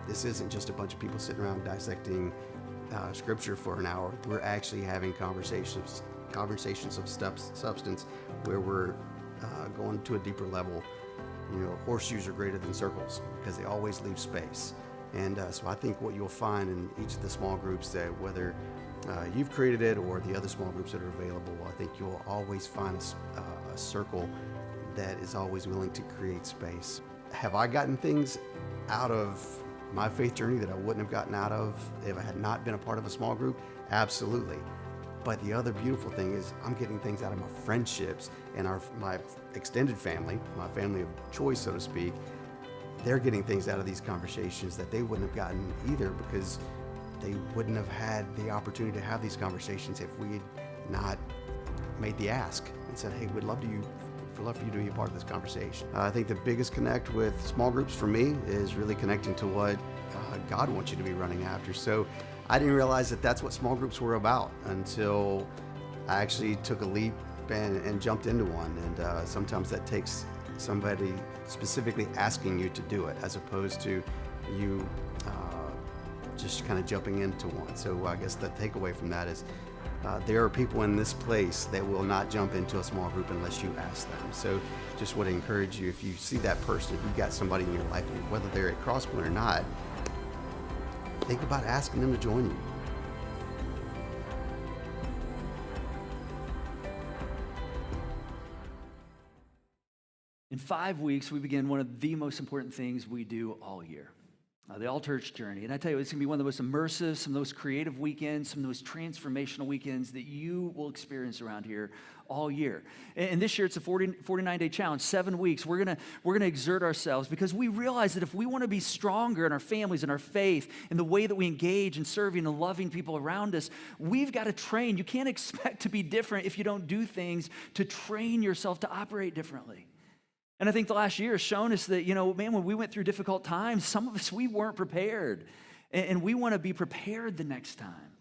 isn't just a bunch of people sitting around dissecting scripture for an hour. We're actually having conversations of substance where we're going to a deeper level. You know, horseshoes are greater than circles because they always leave space. And so I think what you'll find in each of the small groups, that whether you've created it or the other small groups that are available, I think you'll always find a circle that is always willing to create space. Have I gotten things out of my faith journey that I wouldn't have gotten out of if I had not been a part of a small group? Absolutely. But the other beautiful thing is I'm getting things out of my friendships and my extended family, my family of choice, so to speak. They're getting things out of these conversations that they wouldn't have gotten either, because they wouldn't have had the opportunity to have these conversations if we had not made the ask and said, hey, we'd love for you to be a part of this conversation. I think the biggest connect with small groups for me is really connecting to what God wants you to be running after. So I didn't realize that that's what small groups were about until I actually took a leap and jumped into one. And sometimes that takes somebody specifically asking you to do it, as opposed to you just kind of jumping into one. So I guess the takeaway from that is there are people in this place that will not jump into a small group unless you ask them. So just want to encourage you, if you see that person, if you've got somebody in your life, whether they're at Crosspoint or not, think about asking them to join you. In 5 weeks, we begin one of the most important things we do all year, the all-church journey. And I tell you, it's going to be one of the most immersive, some of the most creative weekends, some of the most transformational weekends that you will experience around here all year. And this year, it's a 49-day challenge, 7 weeks. We're gonna exert ourselves, because we realize that if we want to be stronger in our families and our faith, in the way that we engage in serving and loving people around us, we've got to train. You can't expect to be different if you don't do things to train yourself to operate differently. And I think the last year has shown us that, man, when we went through difficult times, some of us, we weren't prepared. And we want to be prepared the next time.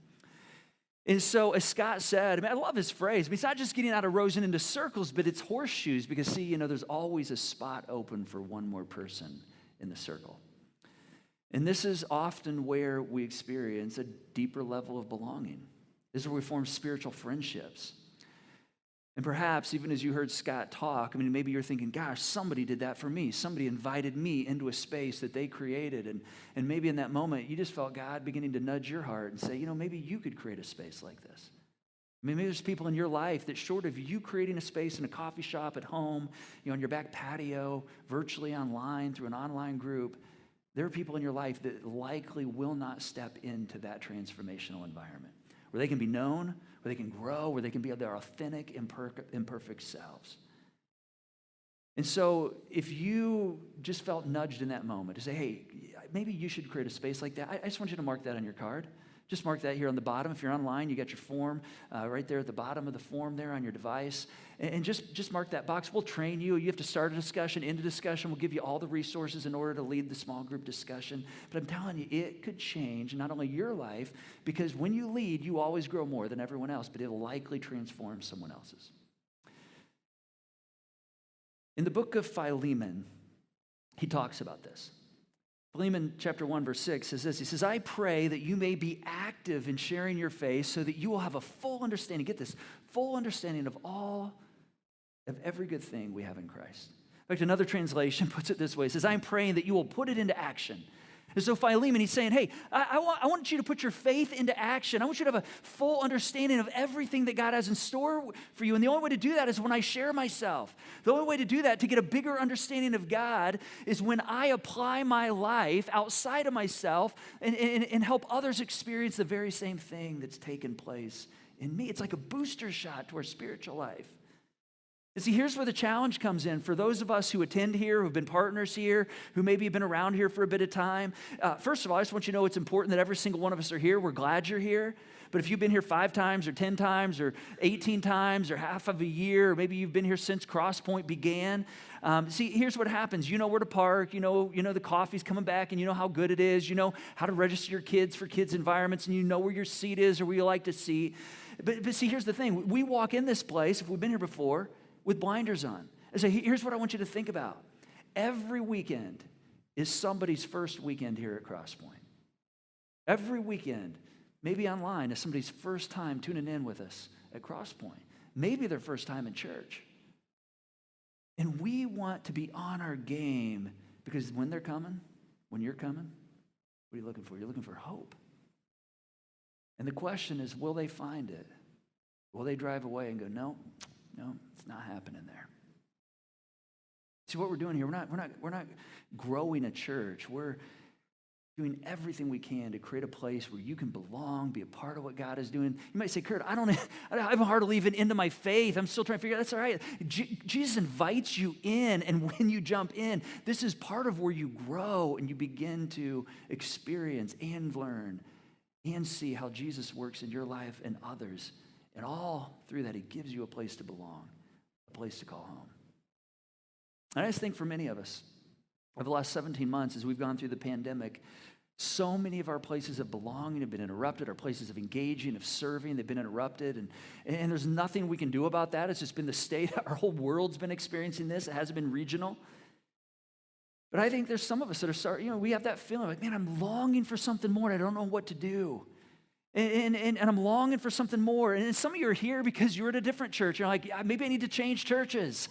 And so, as Scott said, I love his phrase. It's not just getting out of rows and into circles, but it's horseshoes, because, see, there's always a spot open for one more person in the circle. And this is often where we experience a deeper level of belonging. This is where we form spiritual friendships. And perhaps, even as you heard Scott talk, maybe you're thinking, gosh, somebody did that for me. Somebody invited me into a space that they created. And maybe in that moment, you just felt God beginning to nudge your heart and say, maybe you could create a space like this. Maybe there's people in your life that, short of you creating a space in a coffee shop, at home, on your back patio, virtually online, through an online group, there are people in your life that likely will not step into that transformational environment, where they can be known, where they can grow, where they can be their authentic, imperfect selves. And so if you just felt nudged in that moment to say, hey, maybe you should create a space like that, I just want you to mark that on your card. Just mark that here on the bottom. If you're online, you got your form right there at the bottom of the form there on your device. And just mark that box. We'll train you. You have to start a discussion, end a discussion. We'll give you all the resources in order to lead the small group discussion. But I'm telling you, it could change not only your life, because when you lead, you always grow more than everyone else, but it'll likely transform someone else's. In the book of Philemon, he talks about this. Philemon chapter 1, verse 6 says this. He says, I pray that you may be active in sharing your faith, so that you will have a full understanding, get this, full understanding of every good thing we have in Christ. In fact, another translation puts it this way. It says, I'm praying that you will put it into action. And so Philemon, he's saying, hey, I want you to put your faith into action. I want you to have a full understanding of everything that God has in store for you. And the only way to do that is when I share myself. The only way to do that, to get a bigger understanding of God, is when I apply my life outside of myself and help others experience the very same thing that's taken place in me. It's like a booster shot to our spiritual life. And see, here's where the challenge comes in. For those of us who attend here, who've been partners here, who maybe have been around here for a bit of time, first of all, I just want you to know it's important that every single one of us are here. We're glad you're here. But if you've been here 5 times or 10 times or 18 times or half of a year, or maybe you've been here since Crosspoint began, see, here's what happens. You know where to park. You know the coffee's coming back, and you know how good it is. You know how to register your kids for kids' environments, and you know where your seat is or where you like to seat. But see, here's the thing. We walk in this place, if we've been here before, with blinders on. And so here's what I want you to think about. Every weekend is somebody's first weekend here at Crosspoint. Every weekend, maybe online, is somebody's first time tuning in with us at Crosspoint. Maybe their first time in church. And we want to be on our game because when they're coming, when you're coming, what are you looking for? You're looking for hope. And the question is, will they find it? Will they drive away and go, no, it's not happening there? See what we're doing here? We're not growing a church. We're doing everything we can to create a place where you can belong, be a part of what God is doing. You might say, Curt, I have a hard to leave it into my faith. I'm still trying to figure it out. That's all right. Jesus invites you in, and when you jump in, this is part of where you grow and you begin to experience and learn and see how Jesus works in your life and others. And all through that, he gives you a place to belong, a place to call home. And I just think for many of us, over the last 17 months, as we've gone through the pandemic, so many of our places of belonging have been interrupted. Our places of engaging, of serving, they've been interrupted. And there's nothing we can do about that. It's just been the state. Our whole world's been experiencing this. It hasn't been regional. But I think there's some of us that are starting, we have that feeling like, man, I'm longing for something more. And I don't know what to do. And I'm longing for something more. And some of you are here because you're at a different church. You're like, maybe I need to change churches,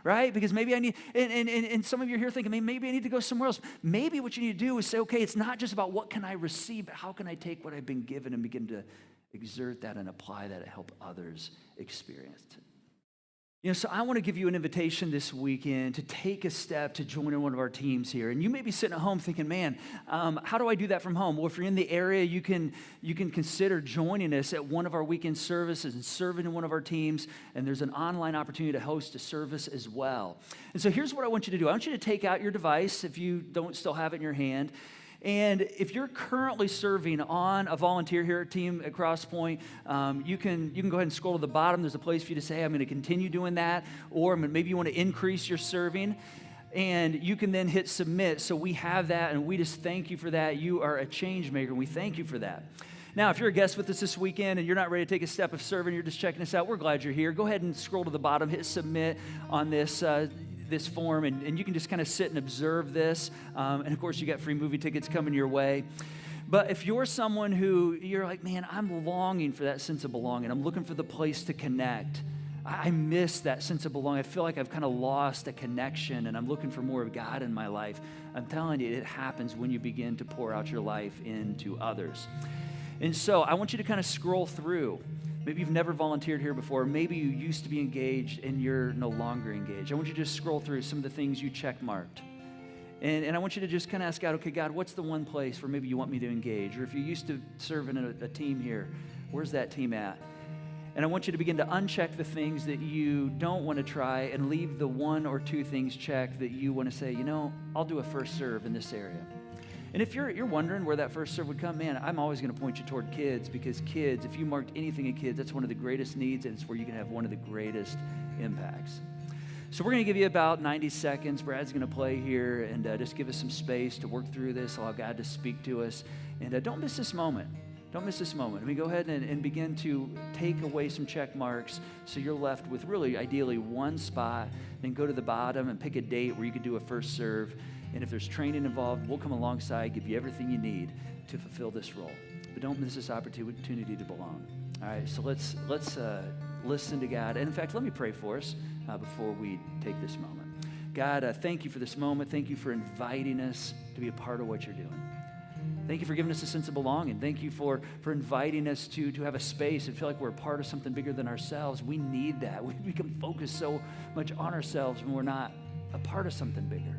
right? Because maybe I need, and some of you are here thinking, maybe I need to go somewhere else. Maybe what you need to do is say, okay, it's not just about what can I receive, but how can I take what I've been given and begin to exert that and apply that to help others experience it. So I want to give you an invitation this weekend to take a step to join in one of our teams here. And you may be sitting at home thinking, man, how do I do that from home? Well, if you're in the area, you can consider joining us at one of our weekend services and serving in one of our teams. And there's an online opportunity to host a service as well. And so here's what I want you to do. I want you to take out your device if you don't still have it in your hand. And if you're currently serving on a volunteer here at team at Crosspoint, you can go ahead and scroll to the bottom. There's a place for you to say, I'm going to continue doing that, or maybe you want to increase your serving. And you can then hit submit. So we have that, and we just thank you for that. You are a change maker, and we thank you for that. Now, if you're a guest with us this weekend and you're not ready to take a step of serving, you're just checking us out, we're glad you're here. Go ahead and scroll to the bottom, hit submit on this form, and you can just kind of sit and observe this. And of course, you got free movie tickets coming your way. But if you're someone who you're like, man, I'm longing for that sense of belonging. I'm looking for the place to connect. I miss that sense of belonging. I feel like I've kind of lost a connection, and I'm looking for more of God in my life. I'm telling you, it happens when you begin to pour out your life into others. And so I want you to kind of scroll through. Maybe you've never volunteered here before. Maybe you used to be engaged and you're no longer engaged. I want you to just scroll through some of the things you check marked. And I want you to just kind of ask God, okay, God, what's the one place where maybe you want me to engage? Or if you used to serve in a team here, where's that team at? And I want you to begin to uncheck the things that you don't want to try and leave the one or two things checked that you want to say, I'll do a first serve in this area. And if you're wondering where that first serve would come, man, I'm always going to point you toward kids, because kids, if you marked anything in kids, that's one of the greatest needs, and it's where you can have one of the greatest impacts. So we're going to give you about 90 seconds. Brad's going to play here and just give us some space to work through this, allow God to speak to us. And don't miss this moment. Don't miss this moment. Go ahead and begin to take away some check marks so you're left with really, ideally, one spot. Then go to the bottom and pick a date where you could do a first serve. And if there's training involved, we'll come alongside, give you everything you need to fulfill this role. But don't miss this opportunity to belong. All right, so let's listen to God. And in fact, let me pray for us before we take this moment. God, thank you for this moment. Thank you for inviting us to be a part of what you're doing. Thank you for giving us a sense of belonging. Thank you for inviting us to have a space and feel like we're a part of something bigger than ourselves. We need that. We can focus so much on ourselves when we're not a part of something bigger.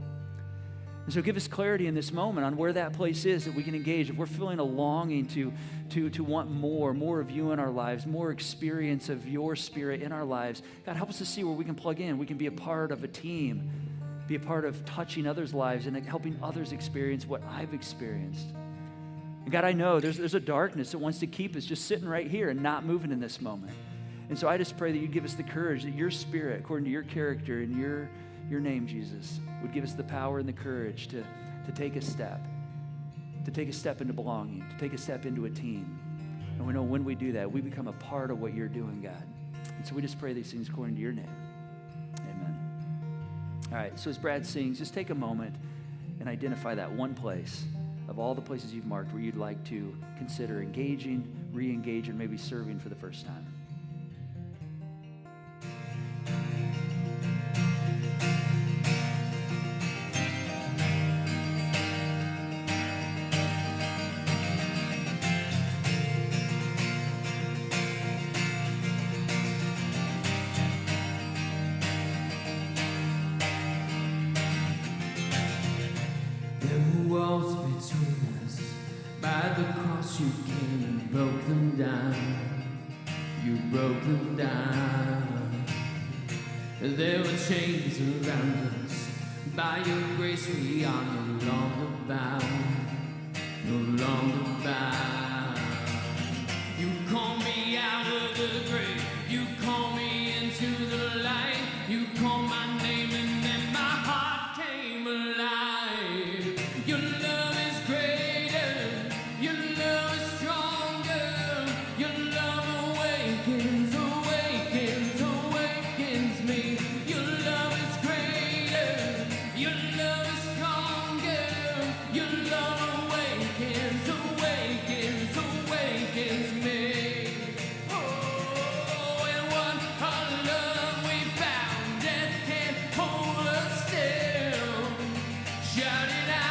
And so give us clarity in this moment on where that place is that we can engage. If we're feeling a longing to want more of you in our lives, more experience of your spirit in our lives, God, help us to see where we can plug in. We can be a part of a team, be a part of touching others' lives and helping others experience what I've experienced. And God, I know there's a darkness that wants to keep us just sitting right here and not moving in this moment. And so I just pray that you give us the courage, that your spirit, according to your character and your name, Jesus, would give us the power and the courage to take a step into belonging, to take a step into a team, And we know when we do that, we become a part of what you're doing, God. And so we just pray these things according to your name. Amen. All right, so as Brad sings, just take a moment and identify that one place of all the places you've marked where you'd like to consider engaging, re-engaging, maybe serving for the first time. Walls between us, by the cross you came and broke them down. You broke them down. There were chains around us. By your grace we are no longer bound, no longer bound. You call me out of the grave. You call me into the light. You call my name and then my heart came alive. Your love is greater, your love is stronger, your love awakens, awakens, awakens me. Your love is greater, your love is stronger, your love awakens, awakens, awakens me. Oh, and what a love we found, death can't hold us still. Shout it out.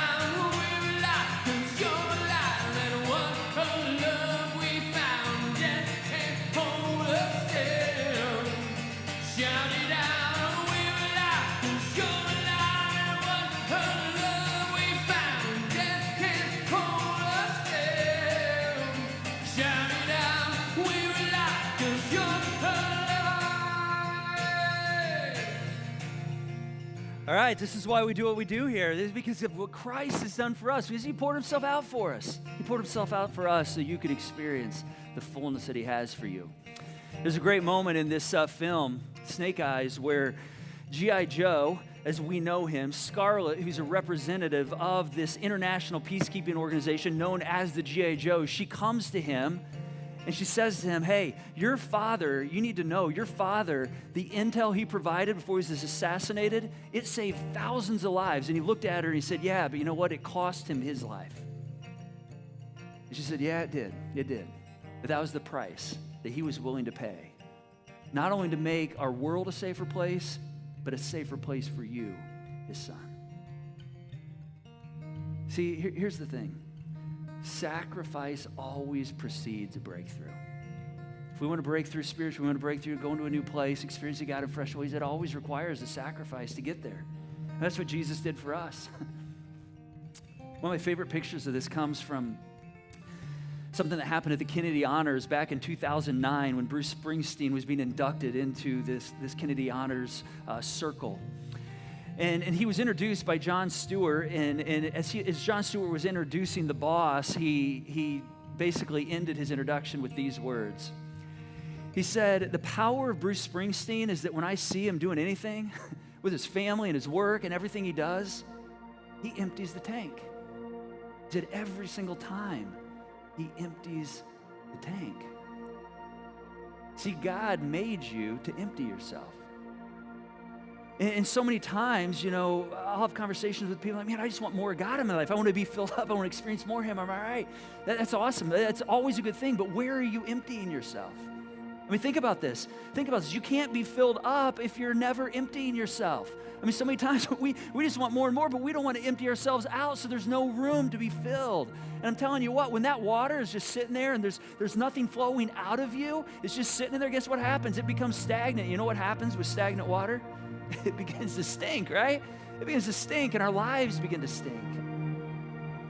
All right, this is why we do what we do here. This is because of what Christ has done for us, because he poured himself out for us. He poured himself out for us so you could experience the fullness that he has for you. There's a great moment in this film, Snake Eyes, where G.I. Joe, as we know him, Scarlett, who's a representative of this international peacekeeping organization known as the G.I. Joe, she comes to him and she says to him, hey, your father, you need to know, your father, the intel he provided before he was assassinated, it saved thousands of lives. And he looked at her and he said, yeah, but you know what? It cost him his life. And she said, yeah, it did. It did. But that was the price that he was willing to pay. Not only to make our world a safer place, but a safer place for you, his son. See, here's the thing. Sacrifice always precedes a breakthrough. If we want to break through spiritually, we want to break through, go into a new place, experiencing God in fresh ways, it always requires a sacrifice to get there. And that's what Jesus did for us. One of my favorite pictures of this comes from something that happened at the Kennedy Honors back in 2009 when Bruce Springsteen was being inducted into this Kennedy Honors circle. And he was introduced by Jon Stewart, and as Jon Stewart was introducing the boss, he basically ended his introduction with these words. He said, the power of Bruce Springsteen is that when I see him doing anything with his family and his work and everything he does, he empties the tank. He said every single time he empties the tank. See, God made you to empty yourself. And so many times, you know, I'll have conversations with people like, man, I just want more of God in my life. I want to be filled up. I want to experience more of him. Am I right? That's awesome. That's always a good thing. But where are you emptying yourself? I mean, think about this. Think about this. You can't be filled up if you're never emptying yourself. I mean, so many times we just want more and more, but we don't want to empty ourselves out, so there's no room to be filled. And I'm telling you what, when that water is just sitting there and there's nothing flowing out of you, it's just sitting in there, guess what happens? It becomes stagnant. You know what happens with stagnant water? It begins to stink, right? It begins to stink, and our lives begin to stink.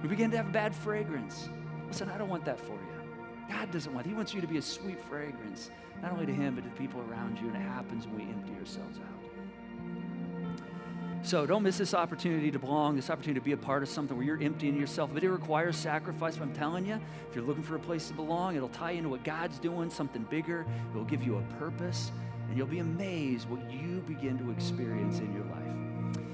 We begin to have a bad fragrance. Listen, I don't want that for you. God doesn't want it. He wants you to be a sweet fragrance, not only to him, but to the people around you, and it happens when we empty ourselves out. So don't miss this opportunity to belong, this opportunity to be a part of something where you're emptying yourself. But it requires sacrifice, but I'm telling you, if you're looking for a place to belong, it'll tie you into what God's doing, something bigger. It'll give you a purpose. And you'll be amazed what you begin to experience in your life.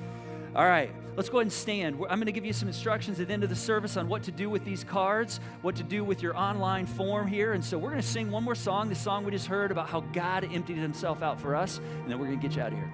All right, let's go ahead and stand. I'm going to give you some instructions at the end of the service on what to do with these cards, what to do with your online form here. And so we're going to sing one more song, the song we just heard about how God emptied himself out for us, and then we're going to get you out of here.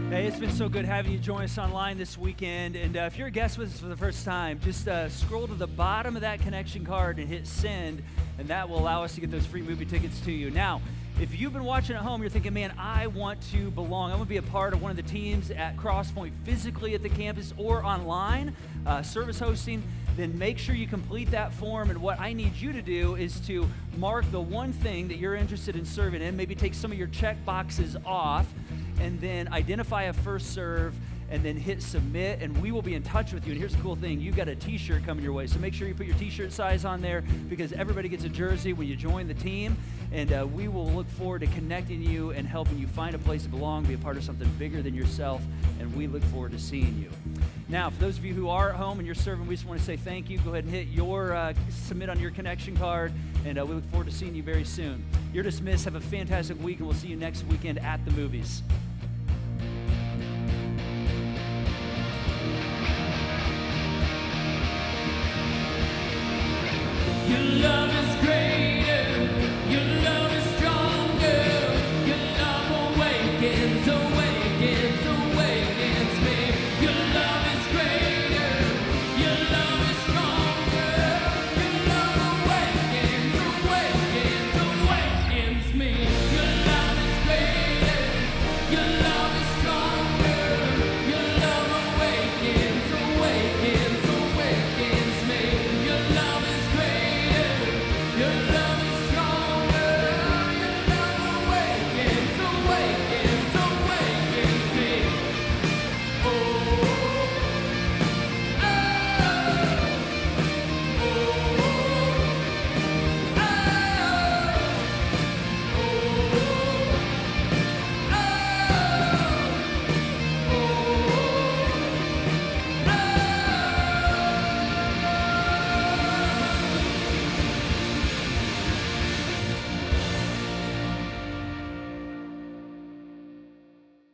It's been so good having you join us online this weekend. And if you're a guest with us for the first time, just scroll to the bottom of that connection card and hit send, and that will allow us to get those free movie tickets to you. Now, if you've been watching at home, you're thinking, man, I want to belong. I want to be a part of one of the teams at Crosspoint, physically at the campus or online, service hosting, then make sure you complete that form. And what I need you to do is to mark the one thing that you're interested in serving in, maybe take some of your check boxes off, and then identify a first serve, and then hit submit, and we will be in touch with you. And here's the cool thing, you've got a t-shirt coming your way, so make sure you put your t-shirt size on there, because everybody gets a jersey when you join the team, and we will look forward to connecting you and helping you find a place to belong, be a part of something bigger than yourself, and we look forward to seeing you. Now, for those of you who are at home and you're serving, we just want to say thank you. Go ahead and hit your submit on your connection card, and we look forward to seeing you very soon. You're dismissed. Have a fantastic week, and we'll see you next weekend at the movies. Your love is great.